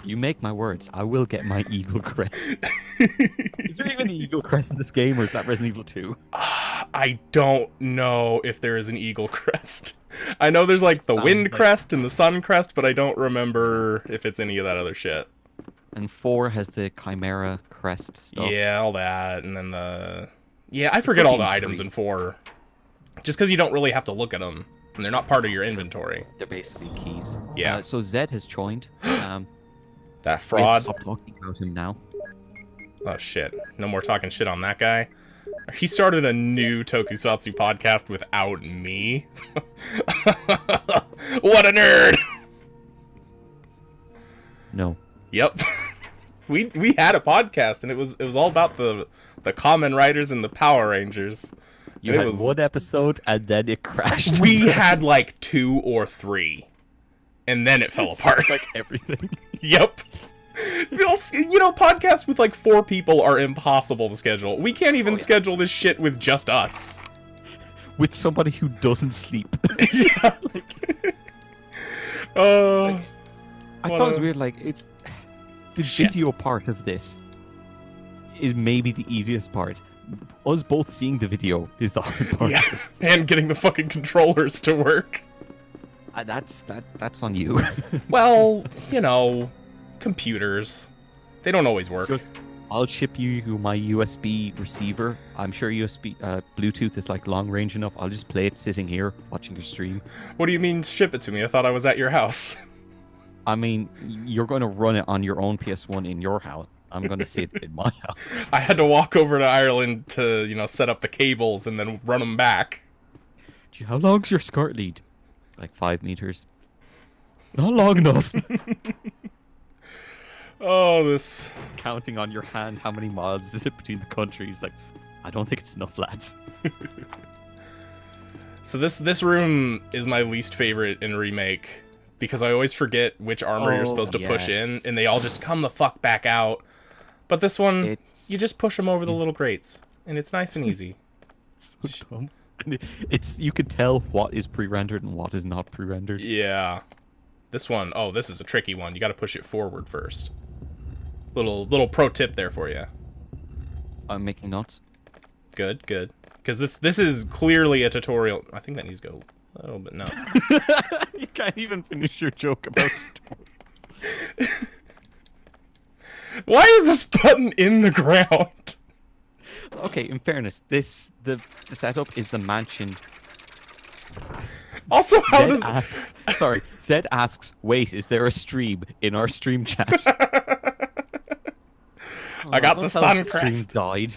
You make my words. I will get my eagle crest. Is there even an eagle crest in this game, or is that Resident Evil 2? I don't know if there is an eagle crest. I know there's like the wind like- crest and the sun crest, but I don't remember if it's any of that other shit. And 4 has the Chimera crest stuff. Yeah, all that, and then yeah, I forget all the Fucking items three. in 4. Just because you don't really have to look at them, and they're not part of your inventory. They're basically keys. Yeah. So Zed has joined. That We have to fraud. stop talking about him now. Oh shit. No more talking shit on that guy. He started a new Tokusatsu podcast without me. What a nerd! No. Yep. We had a podcast, and it was all about the Kamen Riders and the Power Rangers. You It had was- one episode, and then it crashed. We had like 2 or 3, and then it fell apart. like everything. Yep. You know, podcasts with like 4 people are impossible to schedule. We can't even schedule this shit with just us. With somebody who doesn't sleep. Yeah. I thought it was What a- weird, like, it's... The Shit. video part of this is maybe the easiest part. Us both seeing the video is the hard part. Yeah, and getting the fucking controllers to work. That's on you. Well, you know, computers. They don't always work. Just, I'll ship you my USB receiver. I'm sure USB Bluetooth is like long range enough. I'll just play it sitting here watching your stream. What do you mean ship it to me? I thought I was at your house. I mean, you're going to run it on your own PS1 in your house. I'm going to sit in my house. I had to walk over to Ireland to, you know, set up the cables and then run them back. Gee, how long's your skirt lead? Like 5 meters. Not long enough. Oh, this... Counting on your hand how many miles is it between the countries? Like, I don't think it's enough, lads. So this room is my least favorite in Remake because I always forget which armor you're supposed to push in, yes. and they all just come the fuck back out. But this one, It's- you just push them over the little grates, and it's nice and easy. So dumb. It's you could tell what is pre-rendered and what is not pre-rendered. Yeah. This one, oh, this is a tricky one. You got to push it forward first. Little pro tip there for you. I'm making notes. Good, good. Because this is clearly a tutorial. I think that needs to go a little bit. No. You can't even finish your joke about it. Why is this button in the ground? Okay, in fairness, the setup is the mansion. Also, how does Zed asks, wait, is there a stream in our stream chat? I got the What sun else stream crest. died.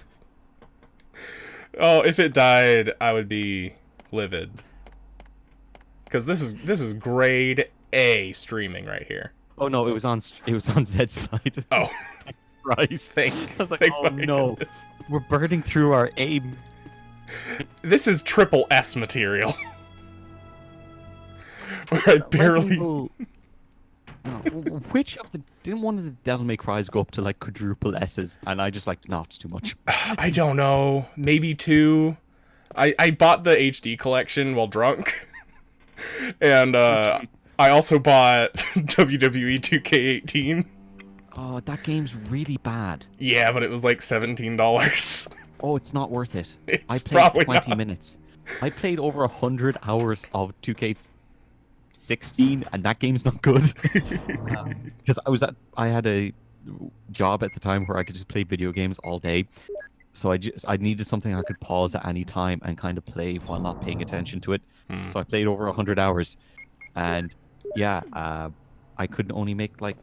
Oh, if it died, I would be livid. Because this is grade A streaming right here. Oh no, it was on Zed's side. Oh, Christ. I was like, oh my no, goodness. we're burning through our aim. This is triple S material. Where I barely. No, which of the didn't one of the Devil May Cries go up to like quadruple S's, and I just like, no, it's too much. I don't know. Maybe 2. I bought the HD collection while drunk. And I also bought WWE 2K18. Oh, that game's really bad. Yeah, but it was like $17. Oh, it's not worth it. It's I played probably 20 not. minutes. I played over 100 hours of 2K16, and that game's not good. Because I had a job at the time where I could just play video games all day. So I needed something I could pause at any time and kind of play while not paying attention to it. So I played over 100 hours, and yeah, I could only make like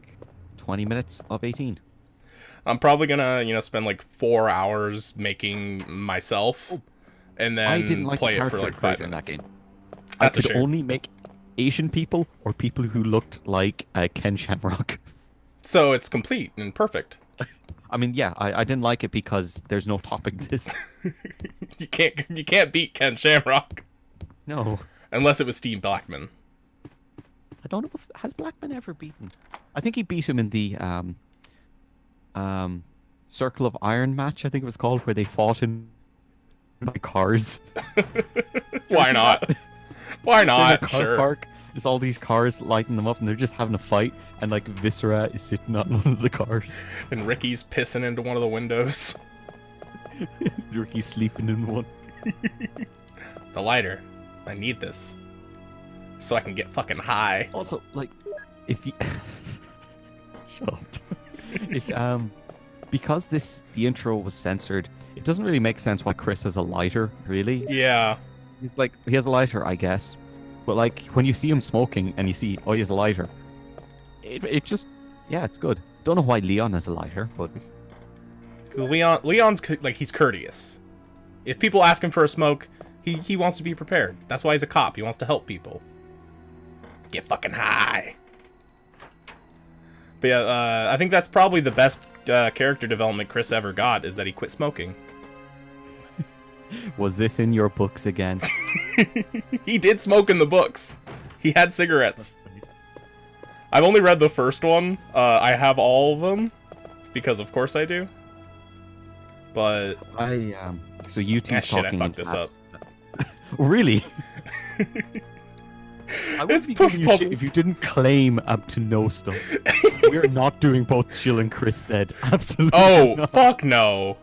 20 minutes of 18. I'm probably gonna, spend like 4 hours making myself, and then I didn't like play the it for character like 5 creator in that minutes. game. That's I a could shame. only make Asian people or people who looked like Ken Shamrock. So it's complete and perfect. I mean, yeah, I didn't like it because there's no topping this. You can't beat Ken Shamrock No. unless it was Steve Blackman. I don't know if has Blackman ever beaten. I think he beat him in the Circle of Iron match, I think it was called, where they fought in by cars. Why not? Why In a not? car Sure. park. There's all these cars lighting them up, and they're just having a fight, and like Viscera is sitting on one of the cars. And Ricky's pissing into one of the windows. Ricky's sleeping in one. The lighter. I need this. So I can get fucking high. Also, like, if you shut up. If because the intro was censored, it doesn't really make sense why Chris has a lighter. Really, Yeah. he's like he has a lighter, I guess. But like when you see him smoking and you see, oh, he has a lighter, it just, yeah, it's good. Don't know why Leon has a lighter, but Because Leon's like, he's courteous. If people ask him for a smoke, he wants to be prepared. That's why he's a cop. He wants to help people. Get fucking high. But yeah, I think that's probably the best character development Chris ever got, is that he quit smoking. was this in your books again? He did smoke in the books. He had cigarettes. I've only read the first one. I have all of them, because of course I do. But So UT's Ah, shit, I talking. fucked this up. Really? I It's would be push giving you shit puzzles. if you didn't claim to know stuff. We're not doing both Jill and Chris said. Absolutely. oh, not. fuck no.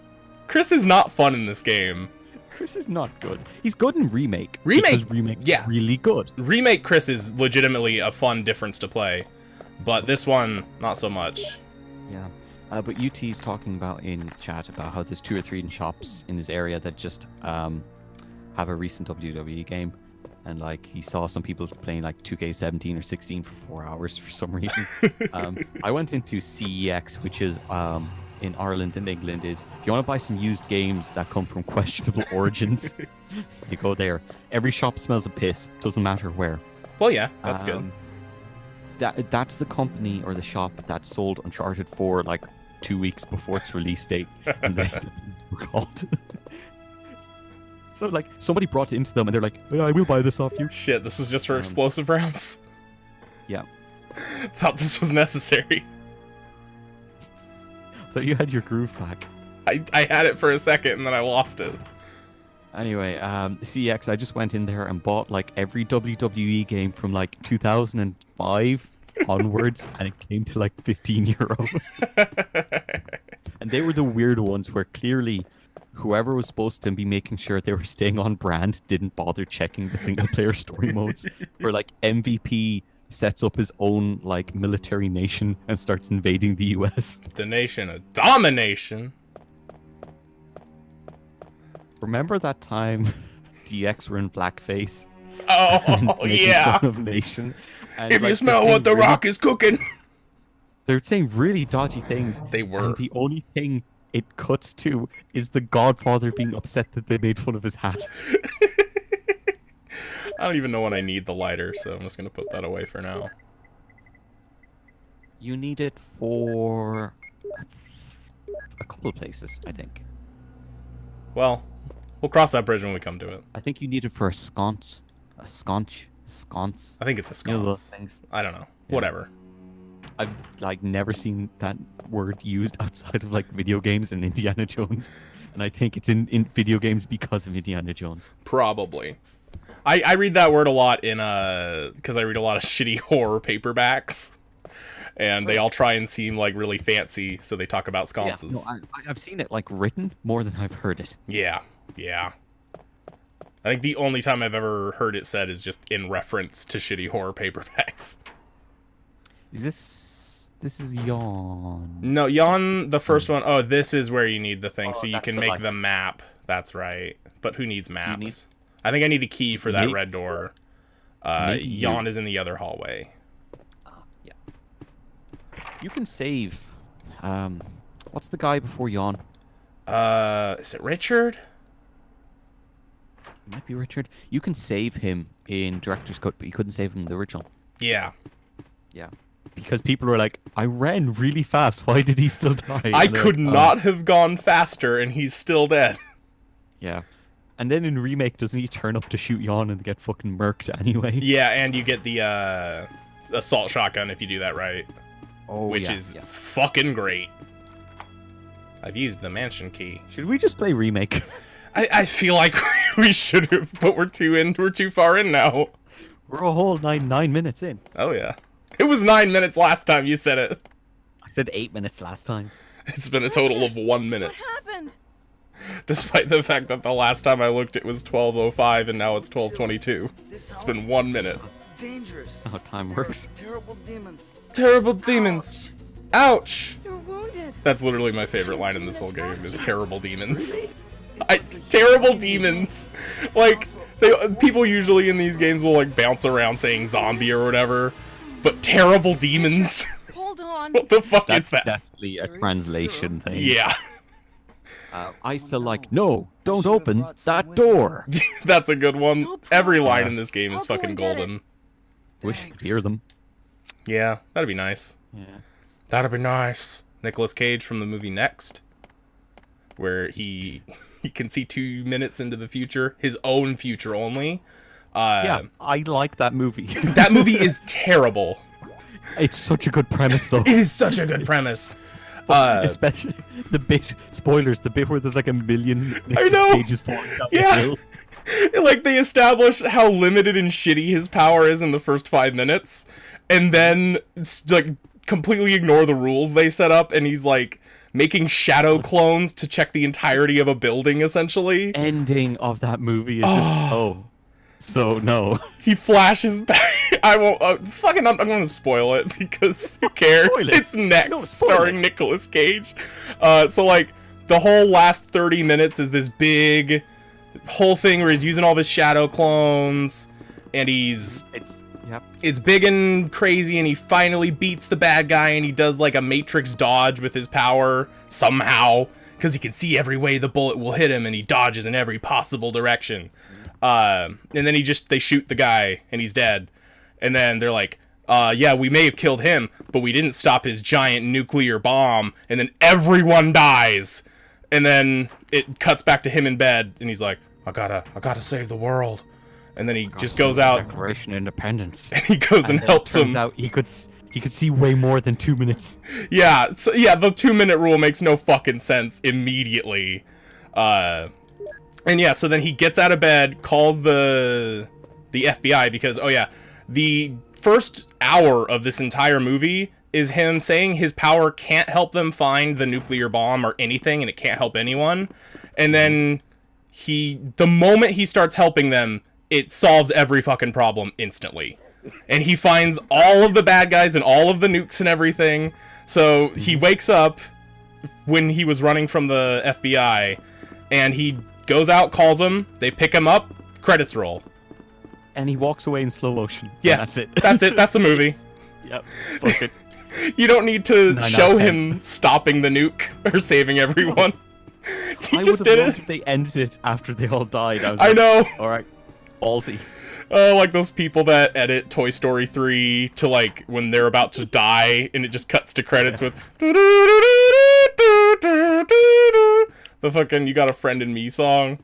Chris is not fun in this game. Chris is not good. He's good in remake. Remake, because remake yeah. is really good. Remake Chris is legitimately a fun difference to play, but this one, not so much. Yeah. But UT's talking about in chat about how there's 2 or 3 shops in his area that just have a recent WWE game. And like he saw some people playing like 2K17 or 16 for 4 hours for some reason. I went into CEX, which is in Ireland and England, is if you want to buy some used games that come from questionable origins, you go there. Every shop smells of piss. Doesn't matter where. Well, yeah, that's good. That's the company or the shop that sold Uncharted 4 like 2 weeks before its release date, and they were caught. So like somebody brought it into them, and they're like, "Yeah, I will buy this off you." Shit, this was just for explosive rounds. Yeah. Thought this was necessary. So you had your groove back. I had it for a second and then I lost it. Anyway, CX, I just went in there and bought like every WWE game from like 2005 onwards, and it came to like €15. And they were the weird ones where clearly whoever was supposed to be making sure they were staying on brand didn't bother checking the single player story modes. Where like MVP sets up his own like military nation and starts invading the US. The nation of domination. Remember that time DX were in blackface? Oh, making yeah. fun of Nation? And, If like, you smell they're what The saying really- Rock is cooking. They're saying really dodgy things. They were. And the only thing it cuts to is the Godfather being upset that they made fun of his hat. I don't even know when I need the lighter, so I'm just going to put that away for now. You need it for a couple of places, I think. Well, we'll cross that bridge when we come to it. I think you need it for a sconce. A sconce. I think it's a You know those sconce. things. I don't know. Yeah. Whatever. I've like never seen that word used outside of like video games and Indiana Jones. And I think it's in video games because of Indiana Jones. Probably. I read that word a lot in because I read a lot of shitty horror paperbacks, and they all try and seem like really fancy, so they talk about sconces. No, I've seen it like written more than I've heard it. Yeah. I think the only time I've ever heard it said is just in reference to shitty horror paperbacks. This is yawn. No, Yon, the first one, oh, this is where you need the thing, so you that's can the make light. the map. That's right. But who needs maps? need- I think I need a key for that Maybe- red door. maybe you- Yon is in the other hallway. Yeah. You can save. What's the guy before yawn? Is it Richard? It might be Richard. You can save him in Director's Cut, but you couldn't save him in the original. Yeah. Yeah. Because people were like, I ran really fast. Why did he still die? I And they're could like, "Oh." not have gone faster, and he's still dead. Yeah. And then in Remake, doesn't he turn up to shoot Yawn and get fucking murked anyway? Yeah, and you get the assault shotgun if you do that right, Oh, which yeah, is yeah. fucking great. I've used the mansion key. Should we just play Remake? I feel like we should have, but we're too far in now. We're a whole nine minutes in. Oh yeah. It was 9 minutes last time you said it. I said 8 minutes last time. It's been a total of 1 minute. What happened? Despite the fact that the last time I looked it was 12:05 and now it's 12:22. It's been 1 minute. Dangerous. How time works. Terrible demons. Terrible demons. Ouch. You're wounded. That's literally my favorite line in this whole game is terrible demons. Terrible demons. Like people usually in these games will like bounce around saying zombie or whatever, but terrible demons. Hold on. What the fuck That's is that? definitely a translation thing. Yeah. I still like, no, don't open that door. That's a good one. No Every problem. line in this game is I'll go fucking and get it. golden. Wish you could hear them. Yeah, that'd be nice. Yeah. That'd be nice. Nicolas Cage from the movie Next, where he can see 2 minutes into the future, his own future only. Yeah, I like that movie. That movie is terrible. It's such a good premise, though. It is such a good premise. Especially the bit, spoilers, the bit where there's like a million I know. Cages falling down Yeah. the hill. Like they establish how limited and shitty his power is in the first 5 minutes, and then like completely ignore the rules they set up, and he's like making shadow clones to check the entirety of a building essentially. Ending of that movie is just, so no. He flashes back. I won't fucking I'm gonna spoil it because who cares? Spoil it. It's Next, No, spoil starring it. Nicolas Cage. So like the whole last 30 minutes is this big whole thing where he's using all of his shadow clones, and it's big and crazy, and he finally beats the bad guy, and he does like a Matrix dodge with his power somehow because he can see every way the bullet will hit him, and he dodges in every possible direction. And then they shoot the guy, and he's dead. And then they're like, yeah, we may have killed him, but we didn't stop his giant nuclear bomb. And then everyone dies. And then it cuts back to him in bed, and he's like, I gotta save the world. And then he just goes out Declaration of Independence. and he goes and then helps turns him. out he could see way more than 2 minutes. Yeah, so yeah, the 2-minute rule makes no fucking sense immediately. And yeah, so then he gets out of bed, calls the FBI because, oh yeah, the first hour of this entire movie is him saying his power can't help them find the nuclear bomb or anything, and it can't help anyone. And then the moment he starts helping them, it solves every fucking problem instantly. And he finds all of the bad guys and all of the nukes and everything. So he wakes up when he was running from the FBI, and he goes out, calls them, they pick him up, credits roll. And he walks away in slow motion. Yeah, And that's it. That's it. That's the movie. Yep. Fuck it. You don't need to 9 out show of 10. him stopping the nuke or saving everyone. He I just would did have loved it. if they ended it after they all died. I was I like, know. all right, ballsy. Oh, like those people that edit Toy Story 3 to like when they're about to die and it just cuts to credits with the fucking "You Got a Friend in Me" song.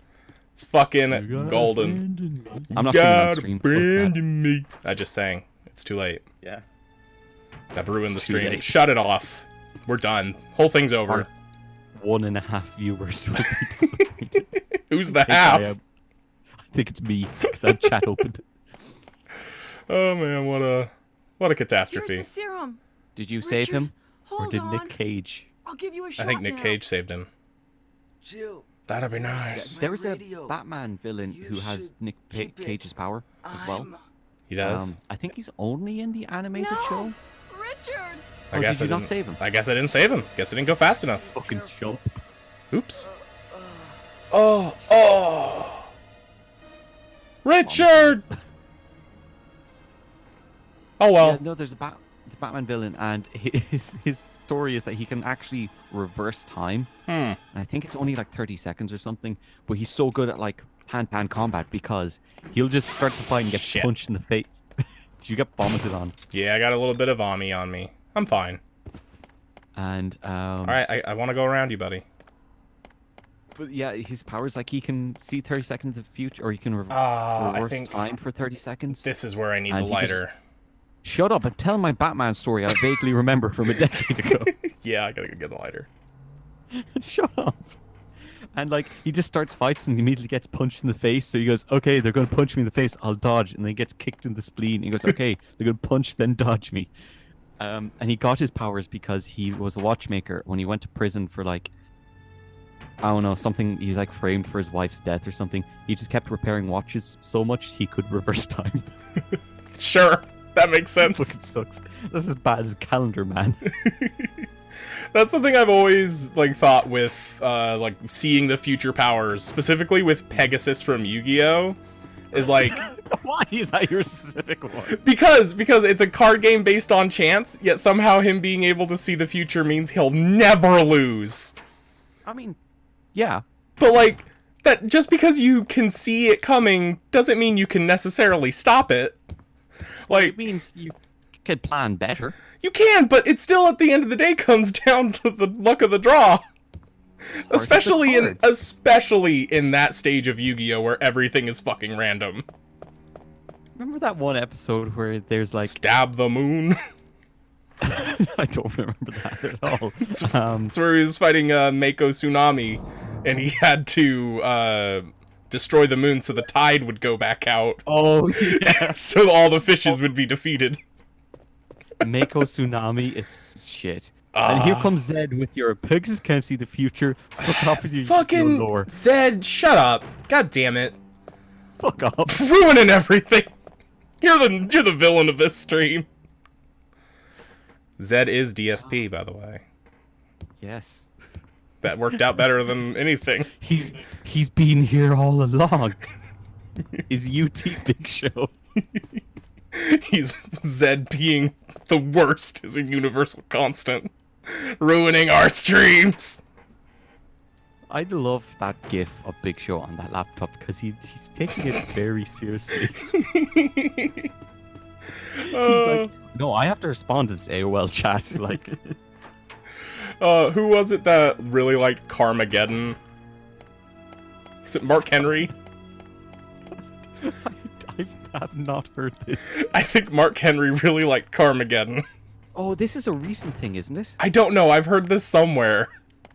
It's fucking golden. I'm not singing on Got stream. a Fuck that. friend in me. I just sang. It's too late. Yeah. I've ruined the It's too stream. late. Shut it off. We're done. Whole thing's over. Our 1.5 viewers would be disappointed. Who's the I half? am. I think it's me because I've chat opened. Oh man, what a Here's catastrophe. the serum. Did you save Richard, him, or hold did on. Nick Cage? I'll give you a I shot think Nick now. Cage saved him. Jill, That'd be nice. There's a radio. Batman villain You who has should Nick keep it. Cage's power as well. He does. I think he's only in the animated No, show. Richard. I Or guess did you I not didn't save him? I guess I didn't save him. Guess I didn't go fast enough. Fucking jump. Oops. Oh. Richard. Oh well. Yeah, no, there's a Batman villain, and his story is that he can actually reverse time. And I think it's only like 30 seconds or something. But he's so good at like hand-to-hand combat because he'll just start the fight and get Shit. punched in the face. You get vomited on. Yeah, I got a little bit of Ami on me. I'm fine. And All right, I want to go around you, buddy. but yeah, his powers like he can see 30 seconds of the future, or he can I reverse think time for 30 seconds. this is where I need And the he just- lighter. Shut up and tell my Batman story I vaguely remember from a decade ago. Yeah, I gotta go get the lighter. Shut up. And like he just starts fights and immediately gets punched in the face. So he goes, "Okay, they're going to punch me in the face. I'll dodge." And then he gets kicked in the spleen. He goes, "Okay, they're going to punch, then dodge me." And he got his powers because he was a watchmaker when he went to prison for like, I don't know, something. He's like framed for his wife's death or something. He just kept repairing watches so much he could reverse time. Sure, that makes Fucking sense. sucks. That's as bad as Calendar Man. That's the thing I've always like thought with like seeing the future powers, specifically with Pegasus from Yu-Gi-Oh, is like Why is that your specific one? because it's a card game based on chance, yet somehow him being able to see the future means he'll never lose. I mean, yeah. But like that just because you can see it coming doesn't mean you can necessarily stop it. Like It means you could plan better. you can, but it still at the end of the day comes down to the luck of the draw. Especially in that stage of Yu-Gi-Oh where everything is fucking random. Remember that one episode where there's like Stab the moon. I don't remember that at all. That's where he was fighting Mako Tsunami, and he had to destroy the moon so the tide would go back out, Oh yeah. so all the fishes would be defeated. Mako Tsunami is shit. And here comes Zed with your Pegasus can't see the future. Fuck off with your Fucking lore. Zed, shut up! God damn it, Fuck off. ruining everything. You're the villain of this stream. Zed is DSP, by the way. Yes. That worked out better than anything. He's been here all along. Is UT Big Show? He's Zed being the worst is a universal constant, ruining our streams. I love that GIF of Big Show on that laptop because he's taking it very seriously. He's like, no, I have to respond to this AOL chat. Like, Who was it that really liked Carmageddon? Is it Mark Henry? I've not heard this. I think Mark Henry really liked Carmageddon. Oh, this is a recent thing, isn't it? I don't know. I've heard this somewhere,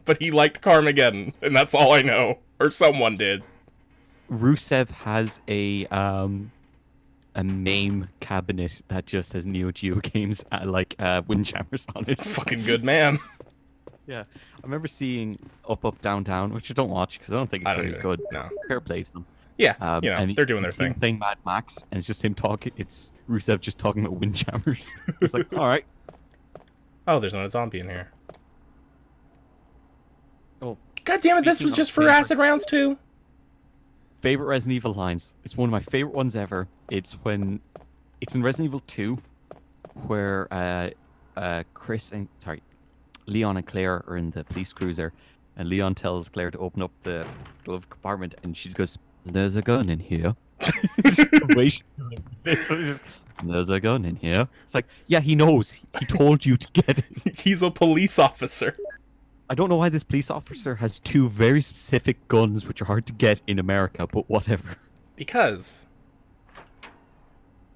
but he liked Carmageddon, and that's all I know, or someone did. Rusev has a MAME cabinet that just has Neo Geo games Windjammers on it. Fucking good man. Yeah, I remember seeing Up Down Down, which I don't watch because I don't think it's I don't very either. good. No. Fair play to them. Yeah, And they're doing their it's him thing. playing Mad Max, and it's just him talking. It's Rusev just talking about Windjammers. It's like, all right. Oh, there's not a zombie in here. Oh, God damn it! This Speaking was of just for favorite- acid rounds too. favorite Resident Evil lines. It's one of my favorite ones ever. It's in Resident Evil 2, where Leon and Claire are in the police cruiser, and Leon tells Claire to open up the glove compartment, and she goes, "There's a gun in here." Just the way she says it, just, "There's a gun in here." It's like, yeah, he knows. He told you to get it. He's a police officer. I don't know why this police officer has two very specific guns which are hard to get in America, but whatever. Because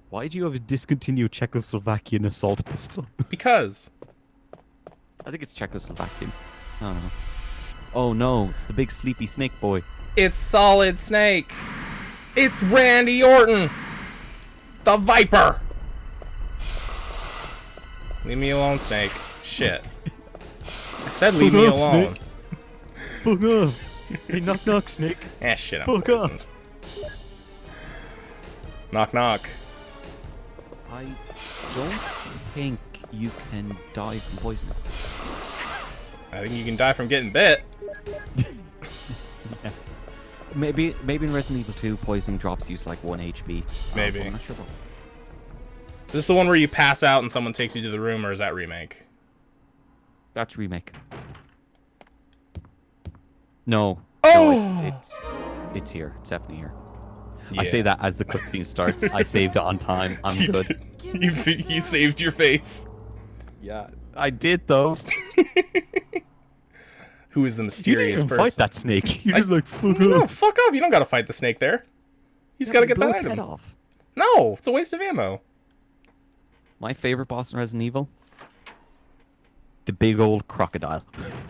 Why do you have a discontinued Czechoslovakian assault pistol? because I think it's Czechoslovakian. I don't know. Oh no, it's the big sleepy snake boy. it's Solid Snake. It's Randy Orton, the Viper. Leave me alone, Snake. Shit. I said leave me Fuck off, alone. Snake. Fuck off. Hey, knock knock, snake. Ah, shit, I'm Fuck off. poisoned. Knock knock. I don't think you can die from poison. I think you can die from getting bit. Maybe in Resident Evil 2, poisoning drops you to like 1 HP. Maybe. I'm not sure about. This is the one where you pass out and someone takes you to the room, or is that remake? That's remake. No. Oh! No, it's here. It's definitely here. I say Yeah. that as the cutscene starts. I saved it on time. I'm You good. did. You saved your face. Yeah, I did though. Who is the You didn't mysterious even person? fight that snake. You just like fuck No, off. fuck off. You don't gotta fight the snake there. You just gotta get Blow that its head item. off. No, it's a waste of ammo. My favorite boss in Resident Evil. The big old crocodile.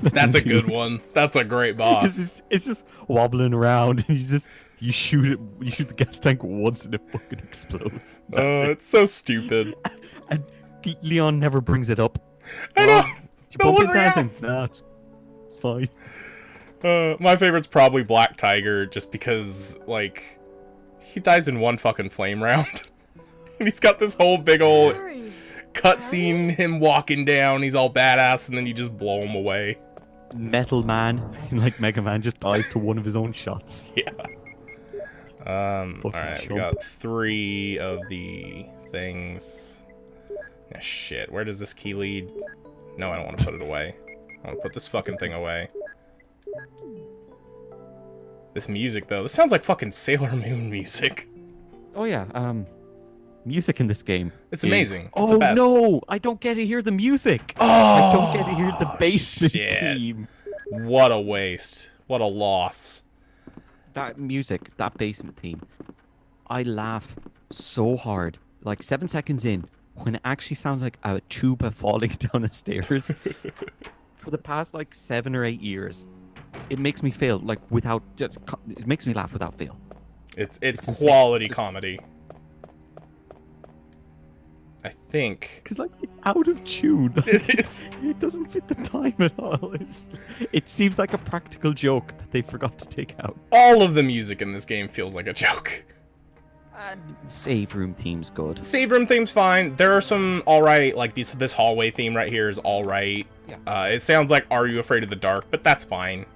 That's a in good two. one. That's a great boss. It's just wobbling around, and you shoot the gas tank once, and it fucking explodes. That's it. It's so stupid. And Leon never brings it up. I know. Oh, you No bump one into anything? reacts. Nah, it's fine. My favorite's probably Black Tiger, just because, like, he dies in one fucking flame round. And he's got this whole big old Hurry. cutscene, him walking down, he's all badass, and then you just blow him away. Metal Man, like Mega Man, just dies to one of his own shots. Yeah. Alright, we chump. got 3 of the things. Ah, shit, where does this key lead? No, I don't want to put it away. I want to put this fucking thing away. This music, though, this sounds like fucking Sailor Moon music. Oh yeah, music in this game. It's is- amazing. It's the Oh best. no, I don't get to hear the music. Oh, I don't get to hear the basement shit. theme. What a waste. What a loss. That music, that basement theme, I laugh so hard. Like 7 seconds in, when it actually sounds like a tuba falling down the stairs. For the past like 7 or 8 years, it makes me fail. Like it makes me laugh without fail. It's insane. quality comedy. I think Because like it's out of tune. it is. It doesn't fit the time at all. It seems like a practical joke that they forgot to take out. All of the music in this game feels like a joke. And save room theme's good. Save room theme's fine. There are some alright, like this hallway theme right here is alright. Yeah. It sounds like Are You Afraid of the Dark, but that's fine.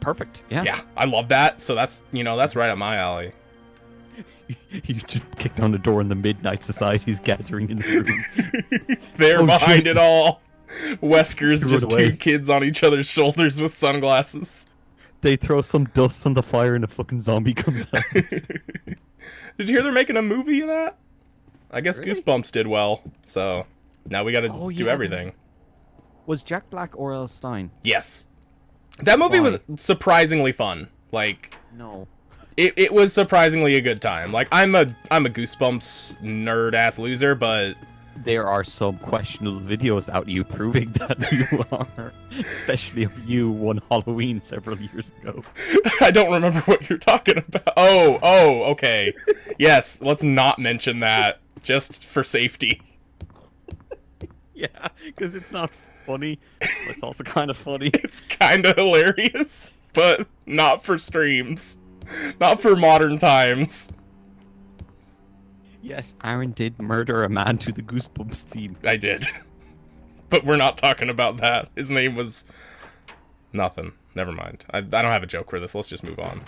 Perfect. Yeah. Yeah, I love that. So that's right up my alley. You just kick down the door and the Midnight Society's gathering in the room. They're Oh, behind shit. it all. Wesker's Threw it just away. 2 kids on each other's shoulders with sunglasses. They throw some dust on the fire and a fucking zombie comes out. Did you hear they're making a movie of that? I guess Really? Goosebumps did well, so now we gotta Oh, do yeah, everything. Was Jack Black or L. Stein? Yes. That movie was Why? surprisingly fun. Like, No. it was surprisingly a good time. Like, I'm a Goosebumps nerd ass loser, but There are some questionable videos out you proving that you are, especially of you one Halloween several years ago. I don't remember what you're talking about. Oh, okay. Yes, let's not mention that, just for safety. Yeah, because it's not funny, but it's also kind of funny. It's kind of hilarious, but not for streams. Not for modern times. Yes, Aaron did murder a man to the Goosebumps theme. I did. But we're not talking about that. His name was... nothing. Never mind. I don't have a joke for this. Let's just move on.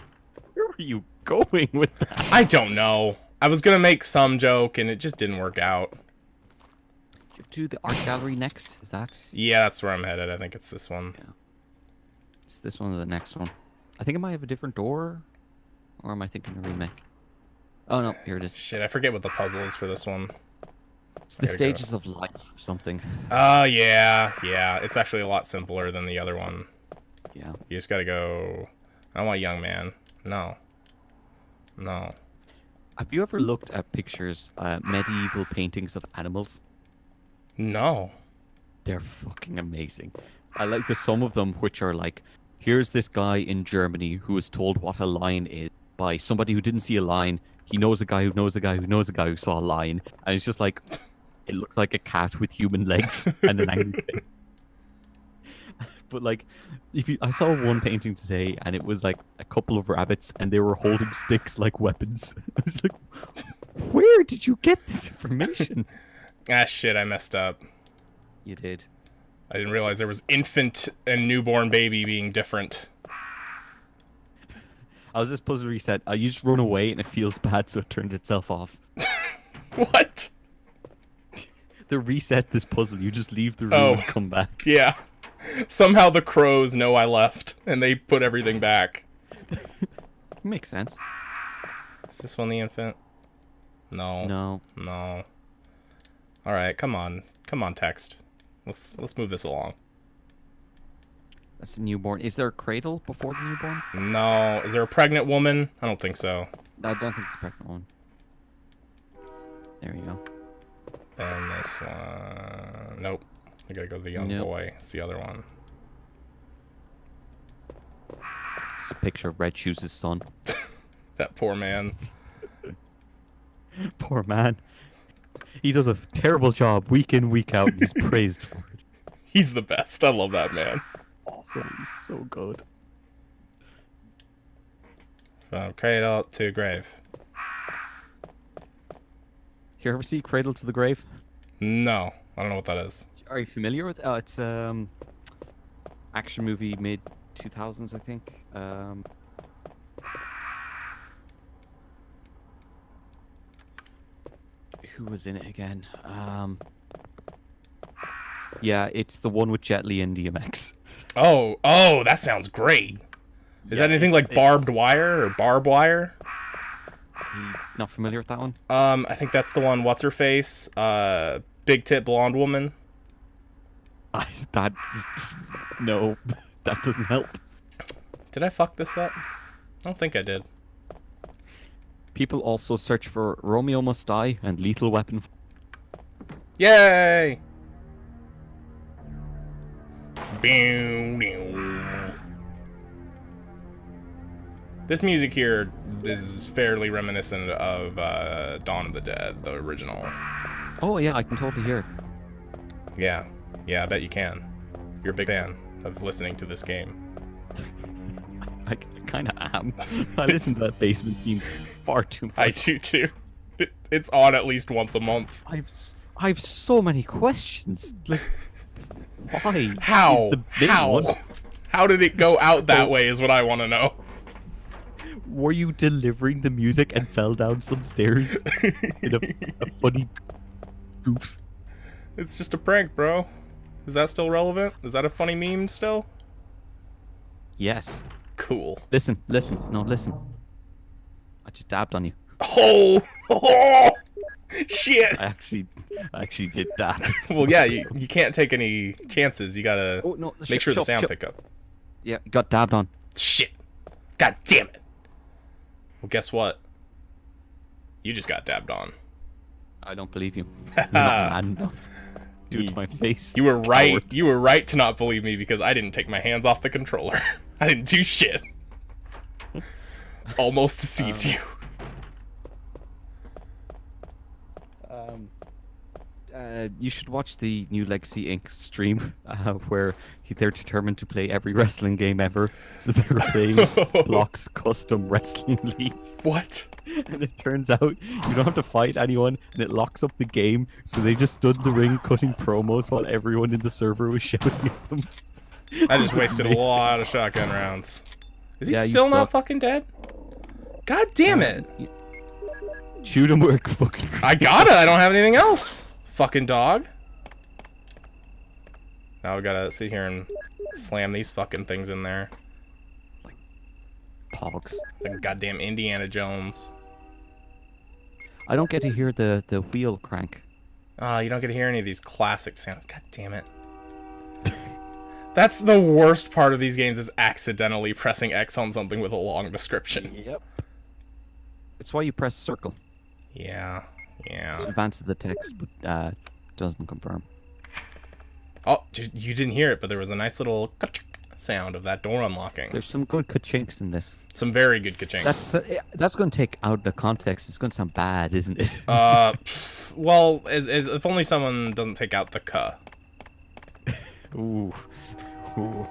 Where were you going with that? I don't know. I was gonna make some joke, and it just didn't work out. Do you do the art gallery next? Is that? Yeah, that's where I'm headed. I think it's this one. Yeah. Is this one or the next one? I think it might have a different door. Or am I thinking a remake? Oh no, here it is. Shit, I forget what the puzzle is for this one. It's the There you go. stages of life or something. Oh, yeah. It's actually a lot simpler than the other one. Yeah. You just gotta go... I want young man. No. Have you ever looked at pictures, medieval paintings of animals? No. They're fucking amazing. I like some of them which are like, here's this guy in Germany who was told what a lion is by somebody who didn't see a lion. He knows a guy who knows a guy who knows a guy who saw a lion. And it's just like, it looks like a cat with human legs and an angry face. But like, I saw one painting today and it was like a couple of rabbits and they were holding sticks like weapons. I was like, where did you get this information? Ah, shit, I messed up. You did. I didn't realize there was infant and newborn baby being different. I was just puzzle reset. You just run away and it feels bad, so it turned itself off. What? To reset this puzzle, you just leave the room Oh. and come back. Yeah. Somehow the crows know I left, and they put everything back. Makes sense. Is this one the infant? No. No. Alright, come on. Come on, text. Let's move this along. That's a newborn. Is there a cradle before the newborn? No. Is there a pregnant woman? I don't think so. I don't think it's a pregnant one. There you go. And this one... Nope. I gotta go to the young Nope. boy. It's the other one. It's a picture of Red Shoes' son. That poor man. Poor man. He does a terrible job week in, week out, and he's praised for it. He's the best. I love that man. Awesome. He's so good. From cradle to grave. You ever see Cradle to the Grave? No. I don't know what that is. Are you familiar with? Oh, it's action movie mid 2000s, I think. Who was in it again? Yeah, it's the one with Jet Li and DMX. Oh, that sounds great. Is that anything like barbed wire or barb wire? You not familiar with that one? I think that's the one. What's her face? Big tit blonde woman. No, that doesn't help. Did I fuck this up? I don't think I did. People also search for Romeo Must Die and Lethal Weapon. Yay! This music here is fairly reminiscent of Dawn of the Dead, the original. Oh yeah, I can totally hear it. Yeah, I bet you can. You're a big fan of listening to this game. I kind of am. I listen to that basement theme far too much. I do too. It's on at least once a month. I have so many questions. Like, why? How? is the big one? How did it go out that way is what I want to know. Were you delivering the music and fell down some stairs in a funny goof? It's just a prank, bro. Is that still relevant? Is that a funny meme still? Yes. Cool. Listen. No, listen. I just dabbed on you. Oh! Shit! I actually did dab. Well, yeah, you can't take any chances. You gotta Oh, no, make sure the shut- sound shut- pick up. Yeah, got dabbed on. Shit! God damn it! Well, guess what? You just got dabbed on. I don't believe you. You're not man enough. Do it to my face. You were right. coward. You were right to not believe me because I didn't take my hands off the controller. I didn't do shit. Almost deceived you. You should watch the new Legacy Inc. stream where they're determined to play every wrestling game ever. So they're playing Block's custom wrestling leagues. What? And it turns out you don't have to fight anyone and it locks up the game. So they just stood in the ring cutting promos while everyone in the server was shouting at them. I just It's wasted a amazing. lot of shotgun rounds. Is he Yeah, you still not suck. fucking dead? God damn it. Shoot him with a fucking I got it. I don't have anything else. Fucking dog. Now we gotta sit here and slam these fucking things in there. pogs. Like goddamn Indiana Jones. I don't get to hear the wheel crank. You don't get to hear any of these classic sounds. God damn it. That's the worst part of these games is accidentally pressing X on something with a long description. Yep. It's why you press circle. Yeah. Yeah. Advances the text, but doesn't confirm. Oh, you didn't hear it, but there was a nice little sound of that door unlocking. There's some good ka-chinks in this. Some very good ka-chinks. That's going to take out the context. It's going to sound bad, isn't it? Well, if only someone doesn't take out the ka. Ooh. Ooh.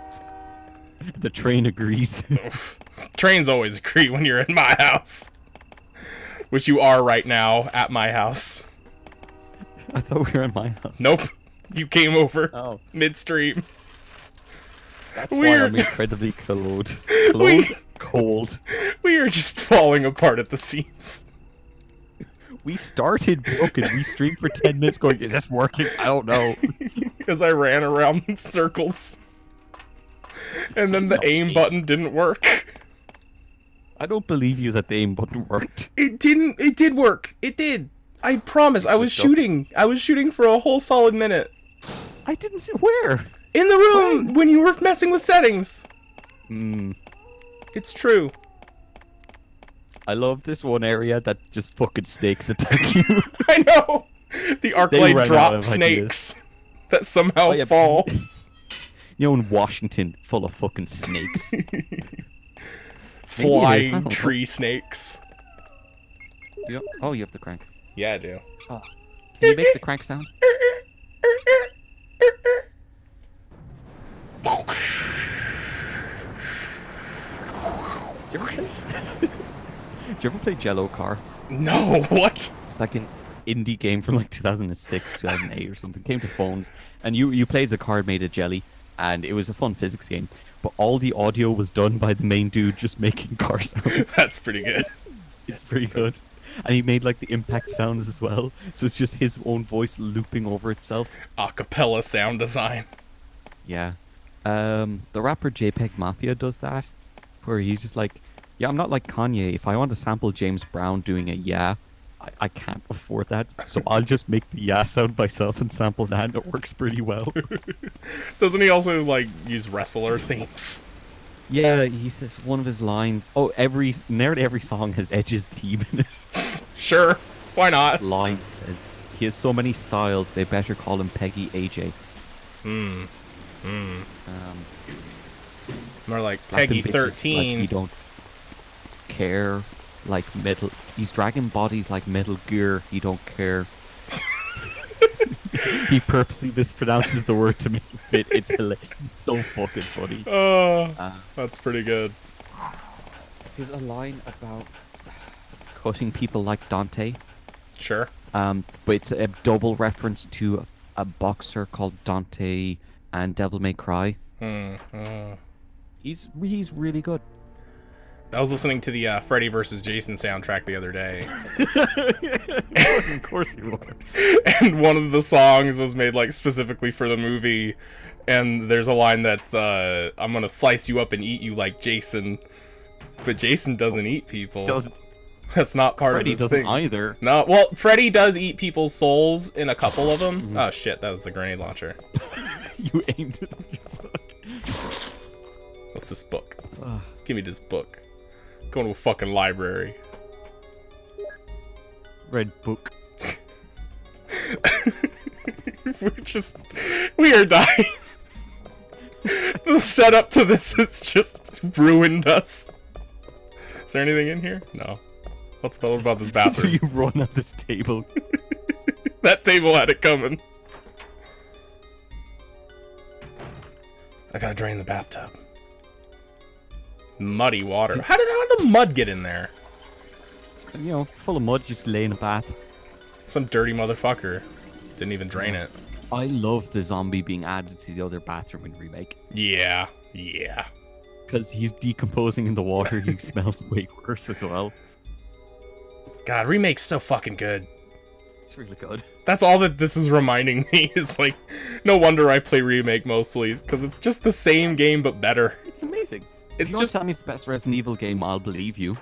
The train agrees. Trains always agree when you're in my house. Which you are right now at my house. I thought we were in my house. Nope. You came over Oh. midstream. That's Weird. why I'm incredibly cold. We- Cold. We are just falling apart at the seams. We started broken. We streamed for 10 minutes going, is this working? I don't know. Because I ran around in circles. And then the aim button didn't work. I don't believe you that the aim button worked. It didn't. It did work. It did. I promise. I was switched up? shooting. I was shooting for a whole solid minute. I didn't see where. In the room when you were messing with settings. Hmm. It's true. I love this one area that just fucking snakes attack you. I know. The arc They light ran out drop of snakes that somehow Oh, yeah, fall. You know, in Washington, full of fucking snakes. Flying I don't know. tree snakes. Oh, you have the crank. Yeah, I do. Can you make the crank sound? Do you ever play Jello Car? No, what? It's like an indie game from like 2006, 2008 or something. Came to phones, and you played as a car made of jelly, and it was a fun physics game. But all the audio was done by the main dude just making car sounds. That's pretty good. It's pretty good. And he made like the impact sounds as well. So it's just his own voice looping over itself. Acapella sound design. Yeah. The rapper JPEG Mafia does that. Where he's just like, yeah, I'm not like Kanye. If I want to sample James Brown doing a yeah, I can't afford that. So I'll just make the yeah sound myself and sample that, and it works pretty well. Doesn't he also, like, use wrestler themes? Yeah, he says one of his lines. Oh, nearly every song has Edge's theme in it. Sure. Why not? Line is, he has so many styles, they better call him Peggy AJ. More like Slapping Peggy bitches 13. Like he don't care like metal. He's dragging bodies like Metal Gear. He don't care. He purposely mispronounces the word to make it fit. It's so fucking funny. That's pretty good. There's a line about cutting people like Dante. Sure. But it's a double reference to a boxer called Dante and Devil May Cry. He's really good. I was listening to the Freddy vs. Jason soundtrack the other day. Of course you are. And one of the songs was made like specifically for the movie. And there's a line that's, I'm gonna slice you up and eat you like Jason. But Jason doesn't eat people. Doesn't That's not part Freddy of his doesn't thing. either. No, well, Freddy does eat people's souls in a couple of them. Oh shit, that was the grenade launcher. You aimed it. What's this book? Ugh. Give me this book. Going to a fucking library. Red book. We are dying. The setup to this has just ruined us. Is there anything in here? No. What's better about this So bathroom? you run at this table. That table had it coming. I gotta drain the bathtub. Muddy water. How did the mud get in there? And, you know, full of mud, just lay in a bath. Some dirty motherfucker. Didn't even drain it. I love the zombie being added to the other bathroom in Remake. Yeah. Yeah. Because he's decomposing in the water, he smells way worse as well. God, Remake's so fucking good. It's really good. That's all that this is reminding me is like, no wonder I play Remake mostly, because it's just the same game but better. It's amazing. It's If you just, tell me it's the best Resident Evil game, I'll believe you.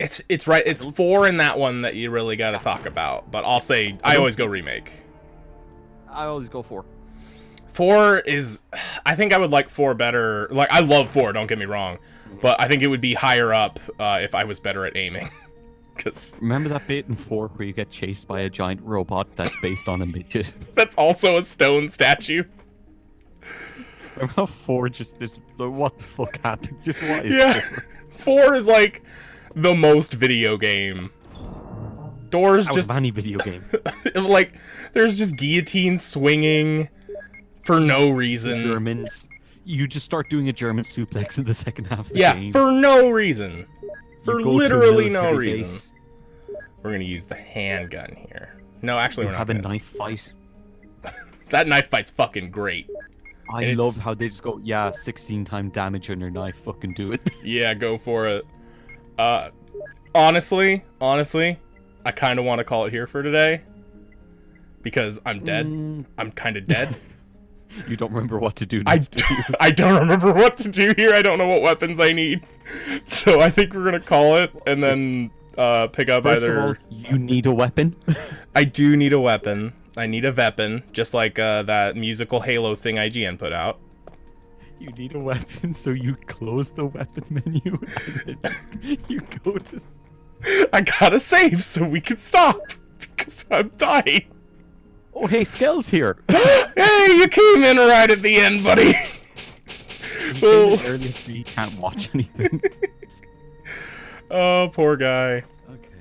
it's right, it's 4 in that one that you really gotta talk about, but I'll say, I always go Remake. I always go for. 4 is, I think I would like 4 better, like, I love 4, don't get me wrong, but I think it would be higher up if I was better at aiming. Because Remember that bit in 4 where you get chased by a giant robot that's based on a midget? that's also a stone statue. Remember how 4 just this? Like, what the fuck happened? Just what is Yeah. 4? 4 is like the most video game. Doors Out just of any video game. like there's just guillotine swinging for no reason. Germans. You just start doing a German suplex in the second half of the Yeah, game. for no reason. For You go to a literally no military reason. base, We're gonna use the handgun here. No, actually, You we're not have a gonna. knife fight. That knife fight's fucking great. I And love it's- how they just go, yeah, 16 time damage on your knife, fucking do it. Yeah, go for it. Honestly, I kind of want to call it here for today because I'm dead. I'm kind of dead. You don't remember what to do I next, do you? I don't remember what to do here. I don't know what weapons I need. So I think we're gonna call it and then pick up First either. of all, you need a weapon. I do need a weapon. I need a weapon, just like that musical Halo thing IGN put out. You need a weapon, so you close the weapon menu and then you go to... I gotta save so we can stop because I'm dying. Oh, hey, Skell's here. Hey, you came in right at the end, buddy. Well, Earlier, so you can't watch anything. oh, poor guy. Okay.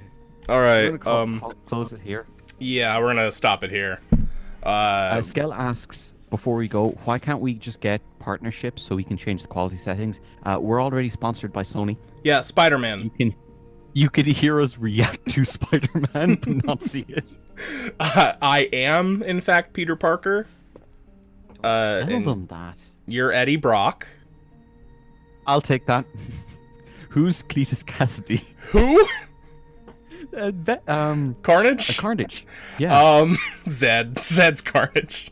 All right. Close it here. Yeah, we're gonna stop it here. Skell asks, before we go, why can't we just get partnerships so we can change the quality settings? We're already sponsored by Sony. Yeah, Spider-Man. You could hear us react to Spider-Man, but not see it. I am, in fact, Peter Parker. Tell And them that. you're Eddie Brock. I'll take that. Who's Cletus Cassidy? Who? Carnage. Carnage? Carnage. Yeah. Zed's Carnage.